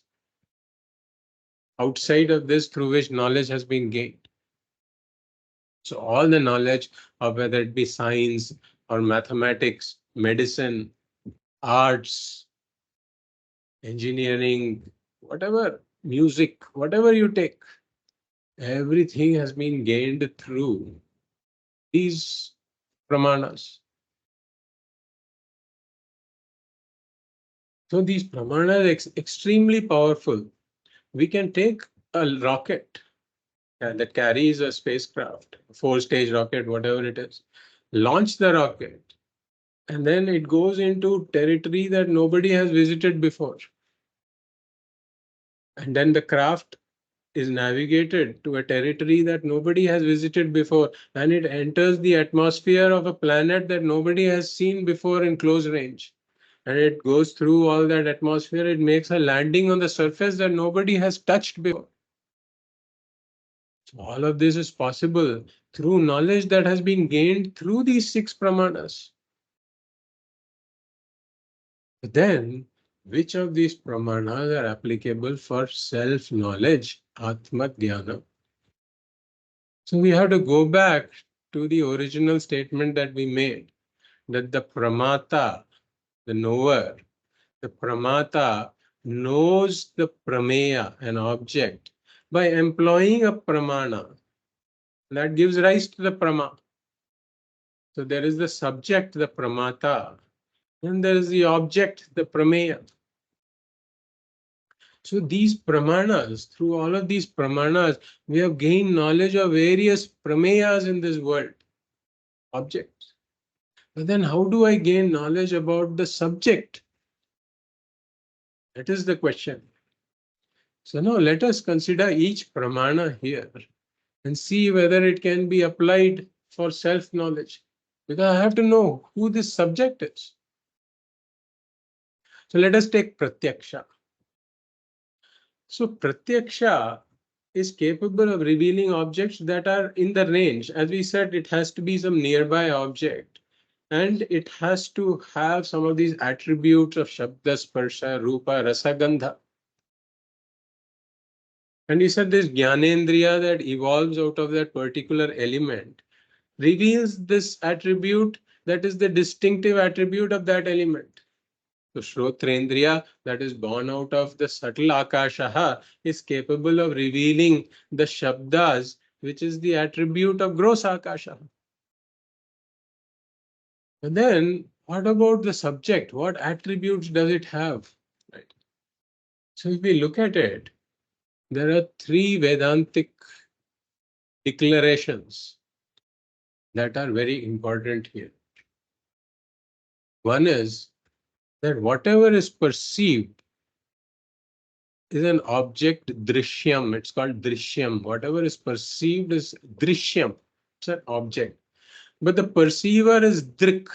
outside of this through which knowledge has been gained. So all the knowledge of whether it be science or mathematics, medicine, arts, engineering, whatever, music, whatever you take, everything has been gained through these pramanas. So these pramanas are extremely powerful. We can take a rocket that carries a spacecraft, a four-stage rocket, whatever it is, launch the rocket, and then it goes into territory that nobody has visited before. And then the craft is navigated to a territory that nobody has visited before, and it enters the atmosphere of a planet that nobody has seen before in close range. And it goes through all that atmosphere, it makes a landing on the surface that nobody has touched before. So all of this is possible through knowledge that has been gained through these six pramanas. But then, which of these pramanas are applicable for self-knowledge, Atma Dhyana? So we have to go back to the original statement that we made, that the pramata, the knower, the pramata knows the prameya, an object, by employing a pramana. That gives rise to the prama. So there is the subject, the pramata, and there is the object, the prameya. So these pramanas, through all of these pramanas, we have gained knowledge of various prameyas in this world, objects. But then how do I gain knowledge about the subject? That is the question. So now let us consider each pramana here and see whether it can be applied for self-knowledge. Because I have to know who this subject is. So let us take Pratyaksha. So Pratyaksha is capable of revealing objects that are in the range. As we said, it has to be some nearby object. And it has to have some of these attributes of Shabda, Sparsha, Rupa, Rasa, Gandha. And we said this Jnanendriya that evolves out of that particular element reveals this attribute that is the distinctive attribute of that element. So Shrotrendriya, that is born out of the subtle Akashaha, is capable of revealing the Shabdas, which is the attribute of gross Akashaha. But then, what about the subject? What attributes does it have? Right. So if we look at it, there are three Vedantic declarations that are very important here. One is that whatever is perceived is an object drishyam. It's called drishyam. Whatever is perceived is drishyam. It's an object. But the perceiver is drik.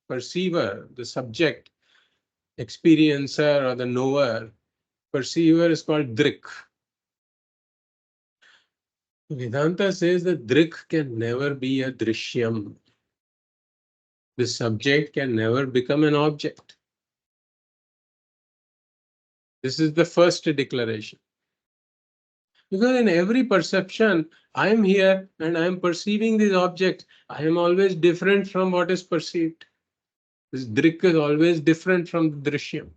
Perceiver, the subject, experiencer or the knower, perceiver is called drik. Vedanta says that drik can never be a drishyam. The subject can never become an object. This is the first declaration. Because in every perception, I am here and I am perceiving this object. I am always different from what is perceived. This drik is always different from the drishyam.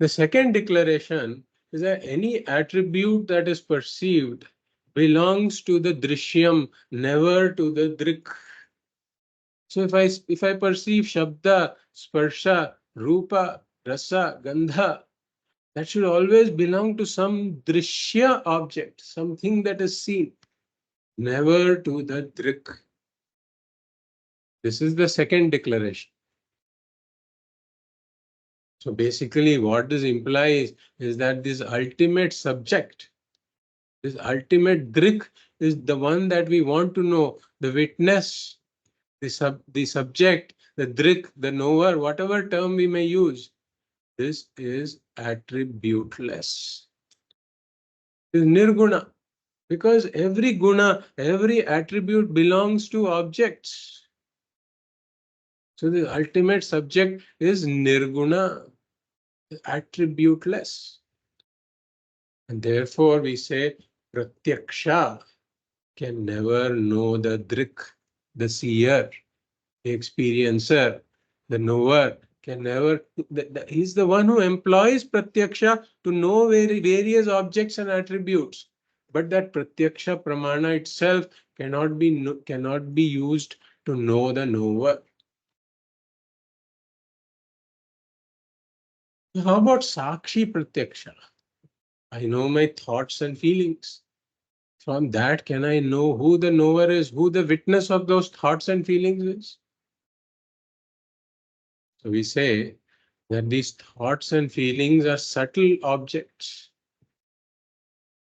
The second declaration is that any attribute that is perceived belongs to the drishyam, never to the drik. So if I perceive shabda, sparsha, rupa, rasa, gandha, that should always belong to some drishya object, something that is seen, never to the drik. This is the second declaration. So basically what this implies is that this ultimate subject, this ultimate drik, is the one that we want to know, the witness, the subject, the drik, the knower, whatever term we may use. This is attributeless. It is nirguna, because every guna, every attribute belongs to objects. So the ultimate subject is nirguna, attributeless. And therefore we say pratyaksha can never know the drik, the seer, the experiencer, the knower can never. He's the one who employs pratyaksha to know various objects and attributes. But that pratyaksha pramana itself cannot be used to know the knower. How about sakshi pratyaksha? I know my thoughts and feelings. From that, can I know who the knower is, who the witness of those thoughts and feelings is? So we say that these thoughts and feelings are subtle objects,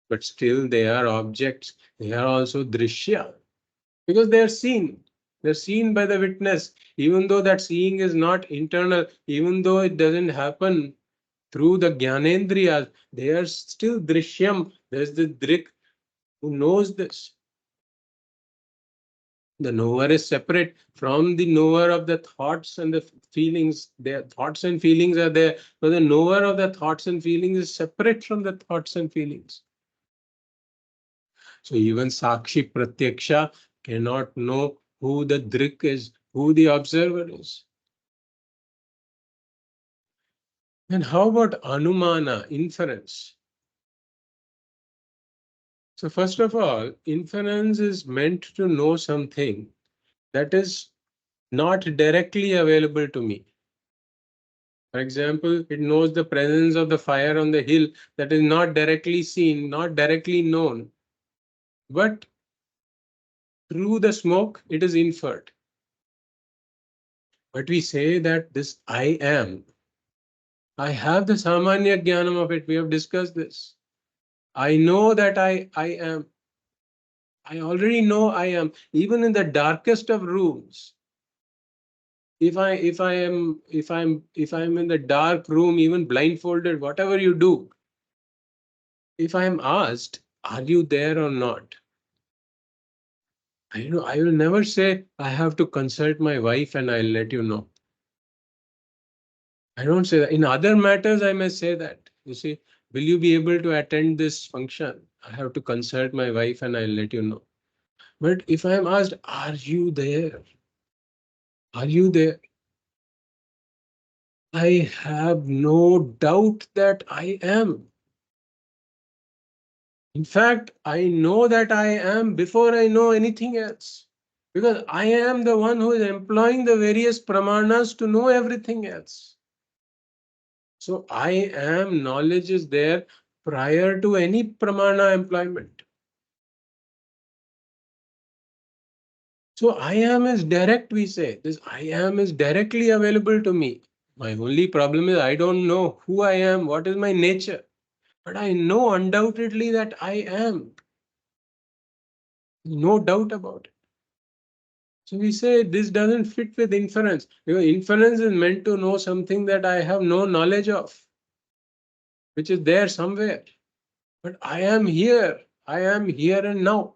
but still they are objects. They are also drishya, because they are seen. They're seen by the witness, even though that seeing is not internal, even though it doesn't happen through the jnanendriyas, they are still drishyam. There's the drik who knows this. The knower is separate from the knower of the thoughts and the feelings. Their thoughts and feelings are there, but the knower of the thoughts and feelings is separate from the thoughts and feelings. So even Sakshi Pratyaksha cannot know who the drik is, who the observer is. And how about Anumana, inference? So first of all, inference is meant to know something that is not directly available to me. For example, it knows the presence of the fire on the hill that is not directly seen, not directly known, but through the smoke it is inferred. But we say that this I am, I have the samanya jnanam of it. We have discussed this. I know that I am. I already know I am. Even in the darkest of rooms, if I'm in the dark room, even blindfolded, whatever you do, if I am asked, are you there or not? I will never say I have to consult my wife and I'll let you know. I don't say that. In other matters, I may say that. You see, will you be able to attend this function? I have to consult my wife and I'll let you know. But if I am asked, are you there? Are you there? I have no doubt that I am. In fact, I know that I am before I know anything else. Because I am the one who is employing the various pramanas to know everything else. So I am knowledge is there prior to any pramana employment. So I am is direct, we say. This I am is directly available to me. My only problem is I don't know who I am, what is my nature. But I know undoubtedly that I am. No doubt about it. So we say this doesn't fit with inference. Because inference is meant to know something that I have no knowledge of, which is there somewhere. But I am here. I am here and now.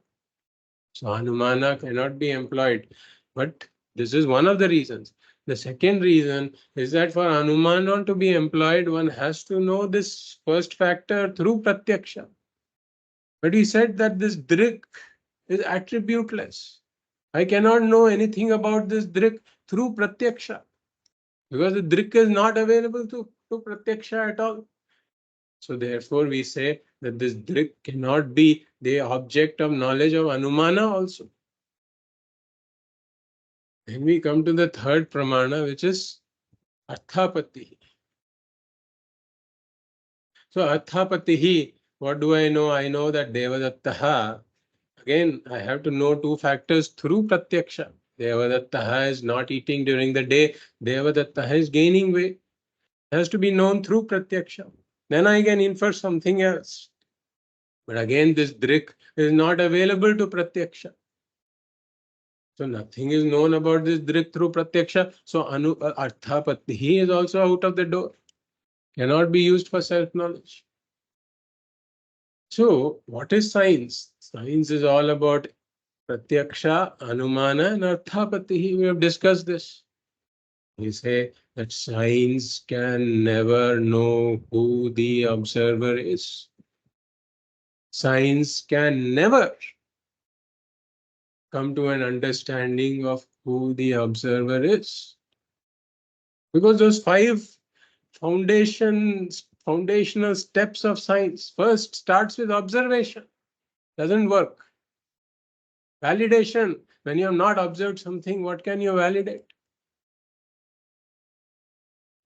So Anumana cannot be employed. But this is one of the reasons. The second reason is that for Anumana to be employed, one has to know this first factor through Pratyaksha. But he said that this drik is attributeless. I cannot know anything about this drik through pratyaksha, because the drik is not available to pratyaksha at all. So therefore we say that this drik cannot be the object of knowledge of anumana also. Then we come to the third pramana, which is arthapatti. So arthapatti, what do I know? I know that Devadattaha. Again, I have to know two factors through pratyaksha. Devadattaha is not eating during the day. Devadattaha is gaining weight. It has to be known through pratyaksha. Then I can infer something else. But again, this drik is not available to pratyaksha. So nothing is known about this drik through pratyaksha. So arthapatti is also out of the door. Cannot be used for self-knowledge. So what is science? Science is all about pratyaksha, anumana, and arthapatti. We have discussed this. We say that science can never know who the observer is. Science can never come to an understanding of who the observer is. Because those five foundational steps of science first starts with observation. Doesn't work. Validation. When you have not observed something, what can you validate?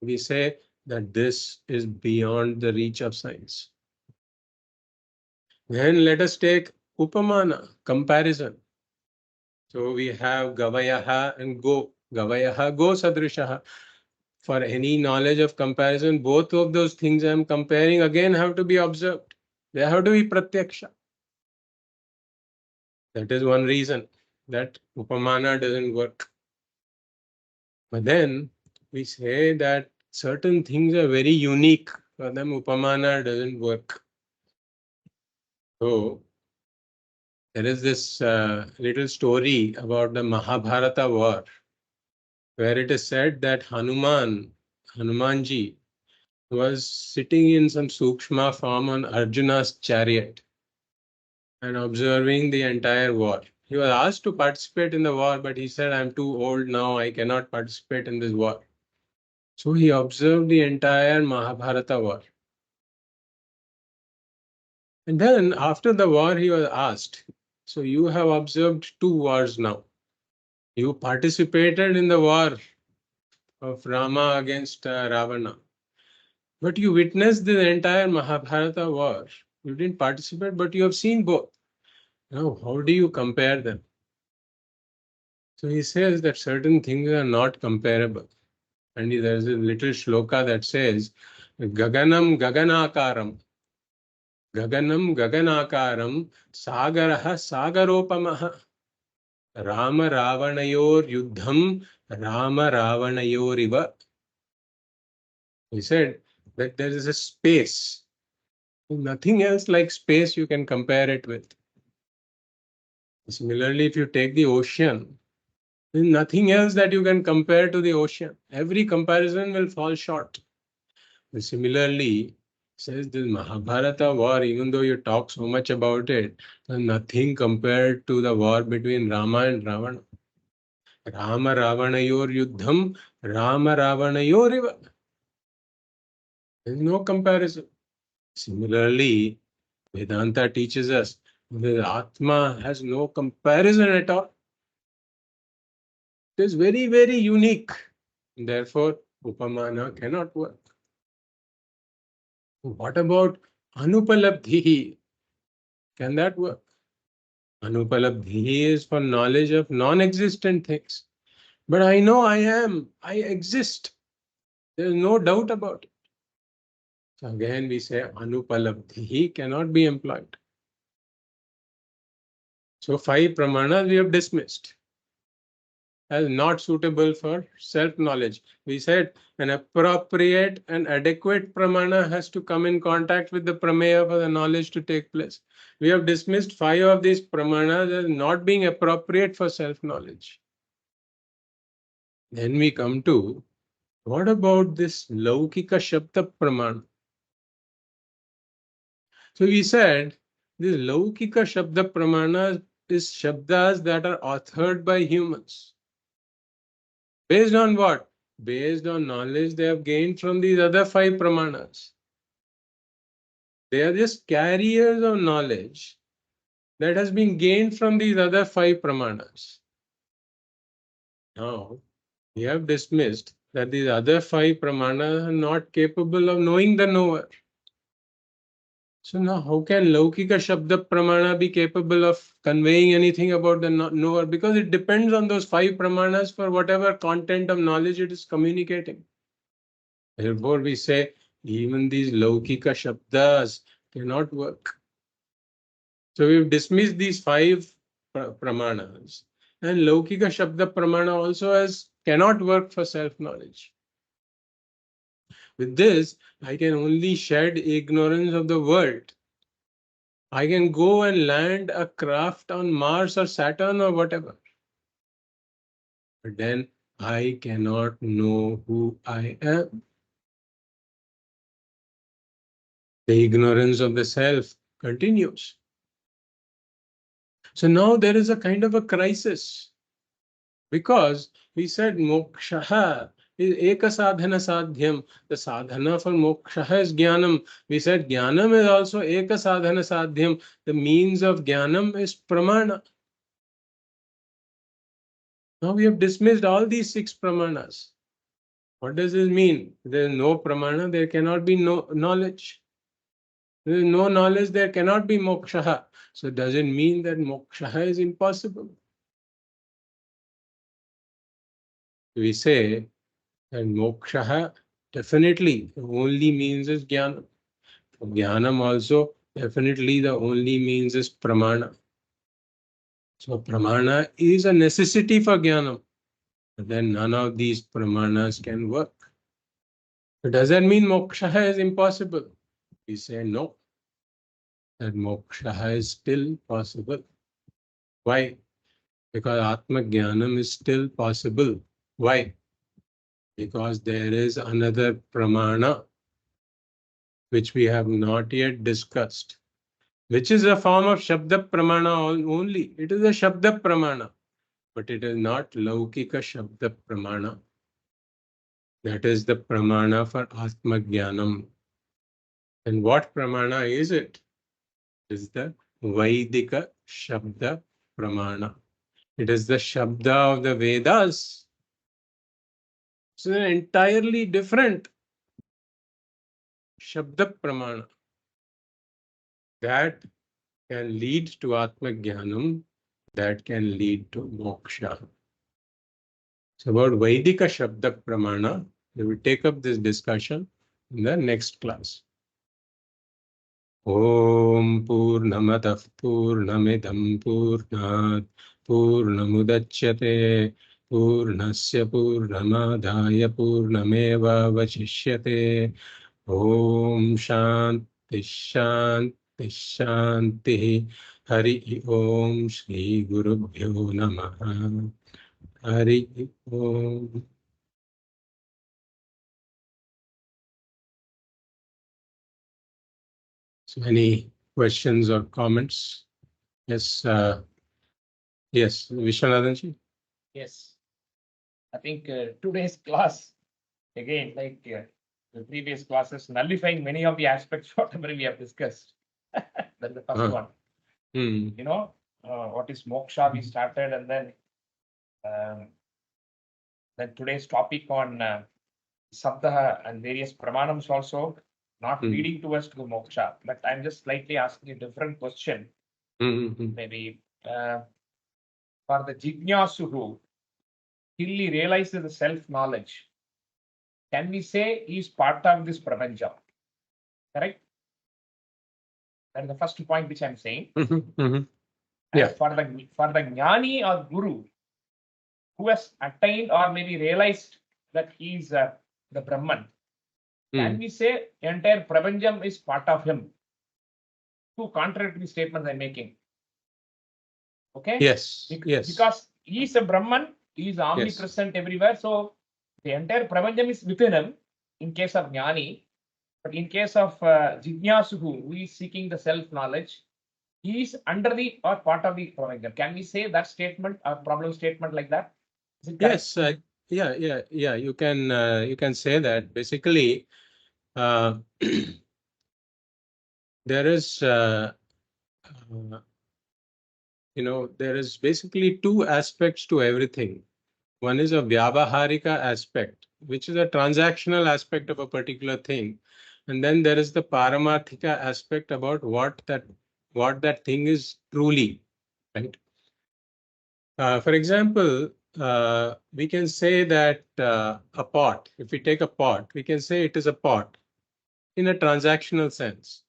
We say that this is beyond the reach of science. Then let us take upamana, comparison. So we have gavayaha and go. Gavayaha, go sadrishaha. For any knowledge of comparison, both of those things I am comparing again have to be observed. They have to be pratyaksha. That is one reason that upamana doesn't work. But then we say that certain things are very unique. For them, upamana doesn't work. So there is this little story about the Mahabharata war, where it is said that Hanumanji, was sitting in some sukshma form on Arjuna's chariot and observing the entire war. He was asked to participate in the war, but he said, I'm too old now, I cannot participate in this war. So he observed the entire Mahabharata war. And then after the war, he was asked, so you have observed two wars now. You participated in the war of Rama against Ravana. But you witnessed the entire Mahabharata war. You didn't participate, but you have seen both. Now, how do you compare them? So he says that certain things are not comparable. And there's a little shloka that says, Gaganam Gaganakaram. Gaganam Gaganakaram Sagaraha Sagaropamaha. Rama Ravanayor Yuddham Rama Ravanayoriva. He said that there is a space. Nothing else like space you can compare it with. Similarly, if you take the ocean, there's nothing else that you can compare to the ocean. Every comparison will fall short. Similarly, says this Mahabharata war, even though you talk so much about it, there's nothing compared to the war between Rama and Ravana. Rama Ravanayor Yuddham, Rama Ravanayoriva. There's no comparison. Similarly, Vedanta teaches us that Atma has no comparison at all. It is very, very unique. Therefore, Upamana cannot work. What about Anupalabdhi? Can that work? Anupalabdhi is for knowledge of non-existent things. But I know I exist. There is no doubt about it. So again, we say Anupalabdhi cannot be employed. So 5 pramanas we have dismissed as not suitable for self-knowledge. We said an appropriate and adequate pramana has to come in contact with the prameya for the knowledge to take place. We have dismissed 5 of these pramanas as not being appropriate for self-knowledge. Then we come to, what about this Laukika Shabda Pramana? So we said this Laukika Shabda Pramana is shabdas that are authored by humans. Based on what? Based on knowledge they have gained from these other 5 pramanas. They are just carriers of knowledge that has been gained from these other 5 pramanas. Now, we have dismissed that these other 5 pramanas are not capable of knowing the knower. So now how can Laukika Shabda Pramana be capable of conveying anything about the knower? Because it depends on those 5 pramanas for whatever content of knowledge it is communicating. Therefore we say even these Laukika Shabdas cannot work. So we've dismissed these 5 pramanas. And Laukika Shabda Pramana also cannot work for self-knowledge. With this, I can only shed ignorance of the world. I can go and land a craft on Mars or Saturn or whatever. But then I cannot know who I am. The ignorance of the self continues. So now there is a kind of a crisis. Because we said moksha is eka sadhana sadhyam. The sadhana for moksha is jnanam. We said jnanam is also eka sadhana sadhyam. The means of jnanam is pramana. Now we have dismissed all these 6 pramanas. What does this mean? There is no pramana, there cannot be no knowledge. There is no knowledge, there cannot be moksha. So does it mean that moksha is impossible? We say that moksha definitely the only means is jnana. For jnanam also definitely the only means is pramana. So pramana is a necessity for jnanam. But then none of these pramanas can work. So does that mean moksha is impossible? We say no. That moksha is still possible. Why? Because Atma Jnanam is still possible. Why? Because there is another pramana which we have not yet discussed, which is a form of Shabda Pramana only. It is a Shabda Pramana, but it is not Laukika Shabda Pramana. That is the Pramana for Atma Jnanam. And what Pramana is it? It is the Vaidika Shabda Pramana. It is the Shabda of the Vedas. It's an entirely different Shabda Pramana that can lead to Atma Jnanam, that can lead to moksha. So about Vaidika Shabda Pramana, we will take up this discussion in the next class. Om Purnamadav Purnamidam Purnat Purnamudachyate Purnasya Purnamadaya Purnameva Vashishyate. Om Shanti Shanti Shanti. Hari Om Shri Gurubhyo Namaha. Hari Om. So any questions or comments? Yes, yes, Vishwanathanji. Yes, I think today's class, again, like the previous classes, nullifying many of the aspects whatever we have discussed. That's the first one. You know, what is moksha we started, and then today's topic on sabda and various pramanams also not leading towards to moksha. But I'm just slightly asking a different question. Maybe for the jignasu who till he realizes the self-knowledge, can we say he is part of this prapancha? Correct? That is the first point which I'm saying. Yeah. For the jnani or guru who has attained or maybe realized that he is the Brahman, can we say entire prapancham is part of him? Two contradictory statements I'm making. Okay? Yes. Yes. Because he is a Brahman, he is omnipresent everywhere. So the entire prapancham is within him in case of jnani. But in case of jignasu who is seeking the self-knowledge, he is under the or part of the provider. Can we say that statement a problem statement like that? Is it correct? Yes, yeah. You can say that. Basically, there is there is basically two aspects to everything. One is a vyavaharika aspect, which is a transactional aspect of a particular thing, and then there is the paramarthika aspect about what that thing is truly, right? For example, we can say that a pot, if we take a pot, we can say it is a pot in a transactional sense.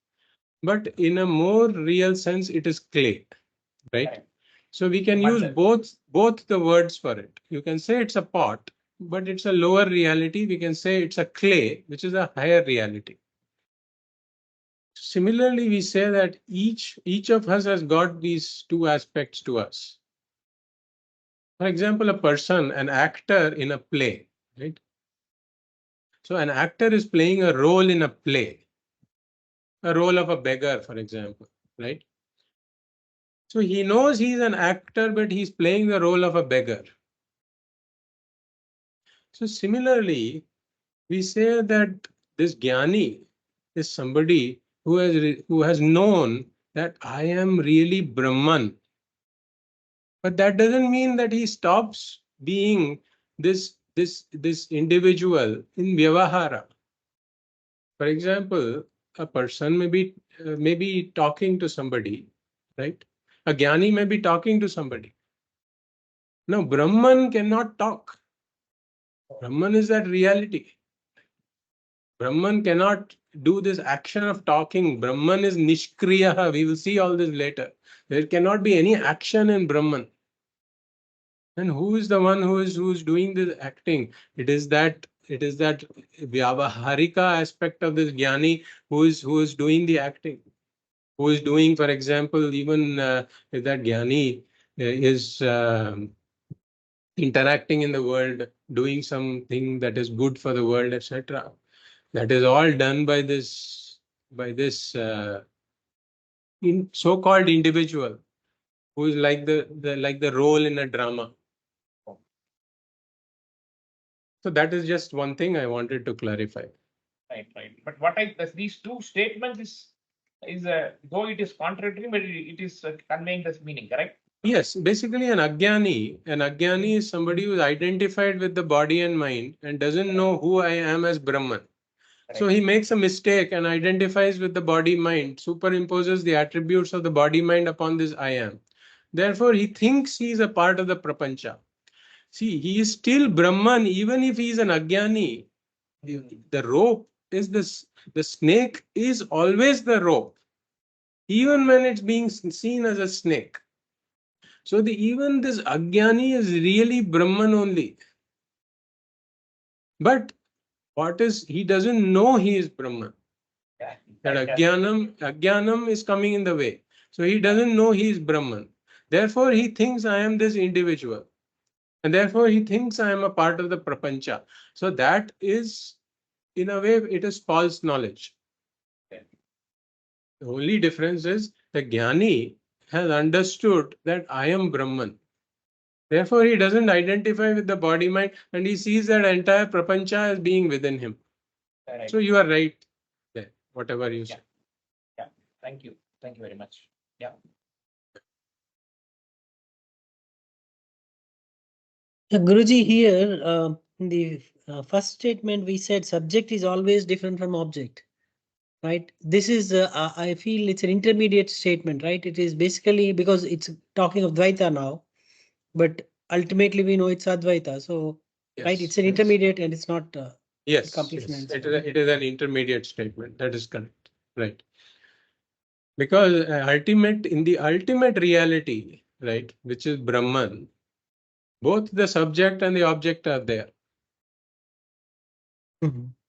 But in a more real sense, it is clay, right? Correct. So we can use both the words for it. You can say it's a pot, but it's a lower reality. We can say it's a clay, which is a higher reality. Similarly, we say that each of us has got these two aspects to us. For example, a person, an actor in a play, right? So an actor is playing a role in a play, a role of a beggar, for example, right? So he knows he's an actor, but he's playing the role of a beggar. So similarly, we say that this Jnani is somebody who has known that I am really Brahman. But that doesn't mean that he stops being this individual in Vyavahara. For example, a person may be talking to somebody, right? A Jnani may be talking to somebody. No, Brahman cannot talk. Brahman is that reality. Brahman cannot do this action of talking. Brahman is Nishkriya. We will see all this later. There cannot be any action in Brahman. And who is the one who is doing this acting? It is that Vyavaharika aspect of this Jnani who is doing the acting. Who is doing, for example, even if that Jnani is interacting in the world, doing something that is good for the world, etc. That is all done by this so-called individual who is like the role in a drama. So that is just one thing I wanted to clarify. Right. But these two statements is though it is contradictory, but it is conveying this meaning, correct? Yes, basically an Ajnani is somebody who is identified with the body and mind and doesn't know who I am as Brahman. So he makes a mistake and identifies with the body mind, superimposes the attributes of the body mind upon this I am. Therefore, he thinks he is a part of the prapancha. See, he is still Brahman, even if he is an Ajnani. The rope is this, the snake is always the rope, even when it's being seen as a snake. So even this Ajnani is really Brahman only. But he doesn't know he is Brahman. That Ajnanam is coming in the way. So he doesn't know he is Brahman. Therefore, he thinks I am this individual. And therefore, he thinks I am a part of the prapancha. So that is, in a way, it is false knowledge. The only difference is the Jnani has understood that I am Brahman. Therefore, he doesn't identify with the body mind and he sees that entire prapancha as being within him. Right. So you are right there, whatever you say. Yeah. Thank you. Thank you very much. Yeah. Guruji, here in the first statement we said subject is always different from object, right? This is I feel it's an intermediate statement, right? It is basically because it's talking of Dvaita now, but ultimately we know it's Advaita. So yes, right, it's an intermediate and it's not yes. It is an intermediate statement. That is correct, right? Because in the ultimate reality, right, which is Brahman, both the subject and the object are there.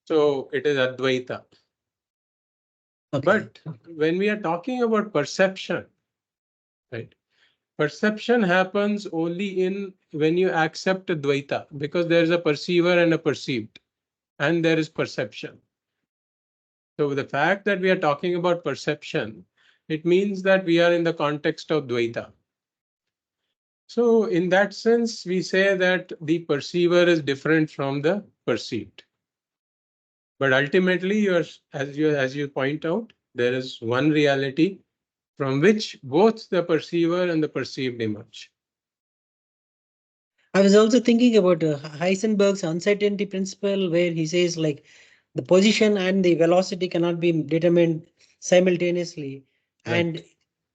So it is Advaita. Okay. But when we are talking about perception, right? Perception happens only when you accept Advaita, because there is a perceiver and a perceived, and there is perception. So the fact that we are talking about perception it means that we are in the context of Dvaita. So in that sense, we say that the perceiver is different from the perceived. But ultimately, as you point out, there is one reality from which both the perceiver and the perceived emerge. I was also thinking about Heisenberg's uncertainty principle, where he says like the position and the velocity cannot be determined simultaneously, and Right.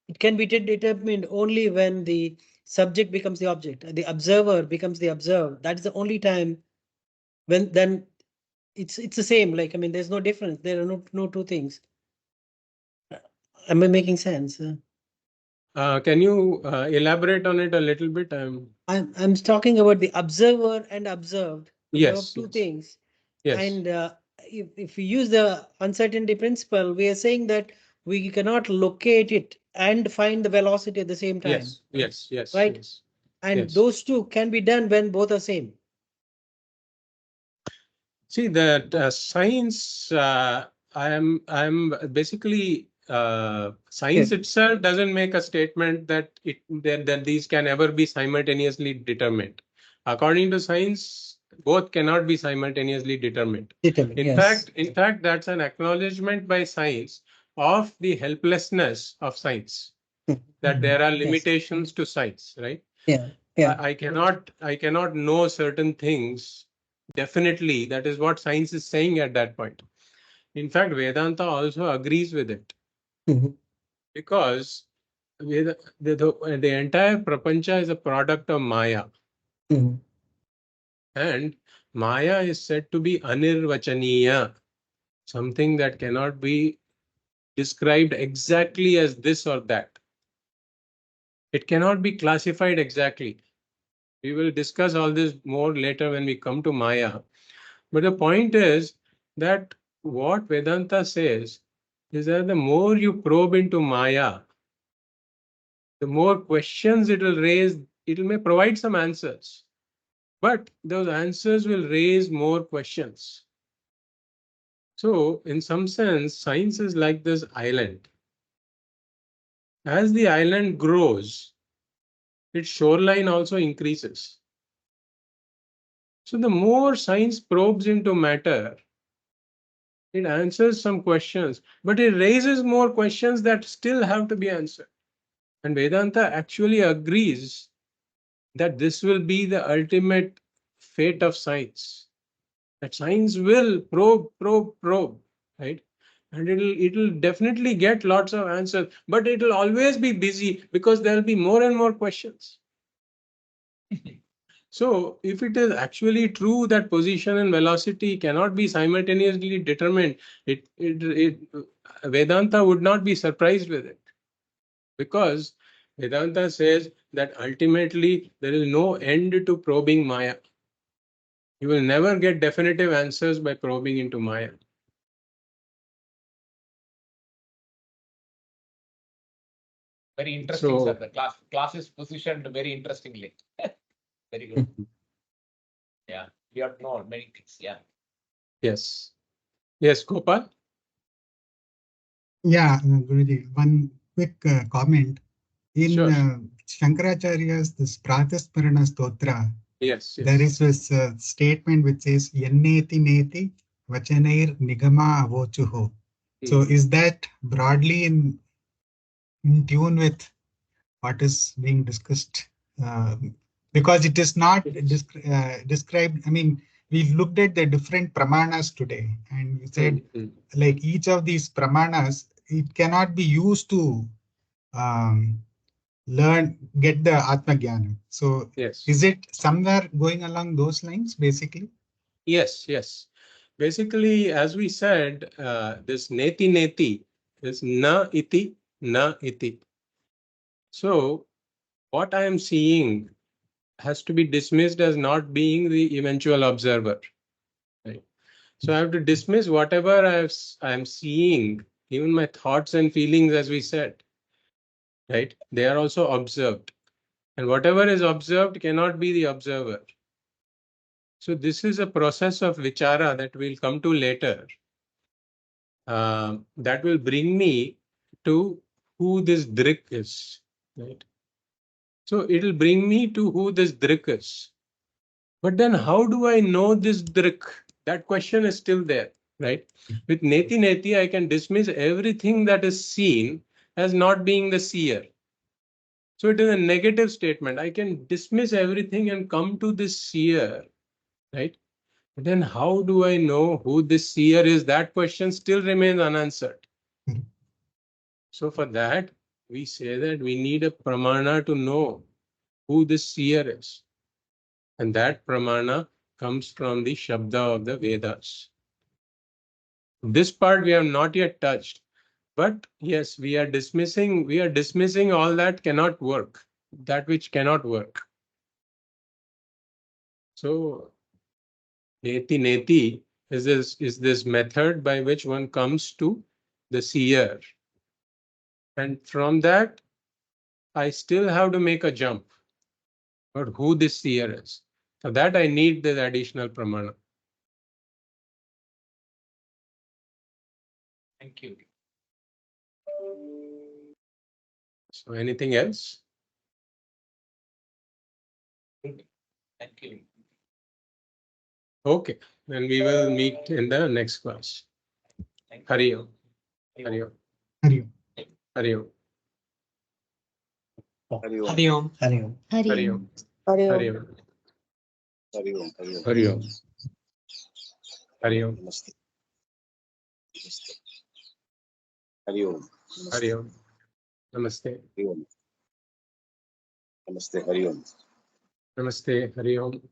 it can be determined only when the subject becomes the object, the observer becomes the observed. That is the only time when then it's the same. Like, I mean, there's no difference. There are no two things. Am I making sense? Can you elaborate on it a little bit? I'm talking about the observer and observed. You have Yes. two things. Yes. And if we use the uncertainty principle, we are saying that we cannot locate it and find the velocity at the same time. Yes. Right? Yes. And Yes. those two can be done when both are same. See that science. I'm basically science itself doesn't make a statement that that these can ever be simultaneously determined. According to science, both cannot be simultaneously determined. In fact, that's an acknowledgement by science of the helplessness of science. That there are limitations to science, right? Yeah. I cannot know certain things definitely. That is what science is saying at that point. In fact, Vedanta also agrees with it. Because the entire prapancha is a product of Maya. And Maya is said to be anirvachaniya, something that cannot be described exactly as this or that. It cannot be classified exactly. We will discuss all this more later when we come to Maya. But the point is that what Vedanta says is that the more you probe into Maya, the more questions it will raise. It may provide some answers, but those answers will raise more questions. So, in some sense, science is like this island. As the island grows, its shoreline also increases. So, the more science probes into matter, it answers some questions, but it raises more questions that still have to be answered. And Vedanta actually agrees that this will be the ultimate fate of science. That science will probe, right? And it'll definitely get lots of answers, but it'll always be busy because there'll be more and more questions. So if it is actually true that position and velocity cannot be simultaneously determined, Vedanta would not be surprised with it. Because Vedanta says that ultimately there is no end to probing Maya. You will never get definitive answers by probing into Maya. Very interesting, sir. The class is positioned very interestingly. Very good. Yeah, we have to know many things. Yeah. Yes. Yes, Gopal? Yeah, Guruji, one quick comment. In Shankaracharya's this Pratasmarana Stotra, there is this statement which says Yanneti Neti Vachanair Nigama Avochuho. So is that broadly in tune with what is being discussed? Because it is not described. I mean, we looked at the different pramanas today, and we said like each of these pramanas, it cannot be used to get the Atma Jnana. So is it somewhere going along those lines, basically? Yes. Basically, as we said, this neti is na iti. So what I am seeing has to be dismissed as not being the eventual observer. Right? So I have to dismiss whatever I am seeing, even my thoughts and feelings, as we said. Right? They are also observed. And whatever is observed cannot be the observer. So this is a process of vichara that we'll come to later. That will bring me to who this drik is, right? So it will bring me to who this drik is. But then how do I know this drik? That question is still there, right? With neti neti, I can dismiss everything that is seen as not being the seer. So it is a negative statement. I can dismiss everything and come to this seer, right? But then how do I know who this seer is? That question still remains unanswered. So for that, we say that we need a pramana to know who this seer is. And that pramana comes from the Shabda of the Vedas. This part we have not yet touched. But yes, we are dismissing all that cannot work, that which cannot work. So neti neti is this method by which one comes to the seer. And from that, I still have to make a jump. But who this seer is? For that, I need this additional pramana. Thank you. So anything else? Thank you. Okay, then we will meet in the next class. Hari Om. Hari Om. Hari Om. Hari Om. Hari Om. Hari Om. Hari Om. Hari Hari Om. Om. Hari Om. Hari Om. Hari Om. Hari Om. Namaste. Namaste. Hari Om. Hari Om. Namaste. Hari Om. Namaste. Hari Om. Namaste. Hari Om.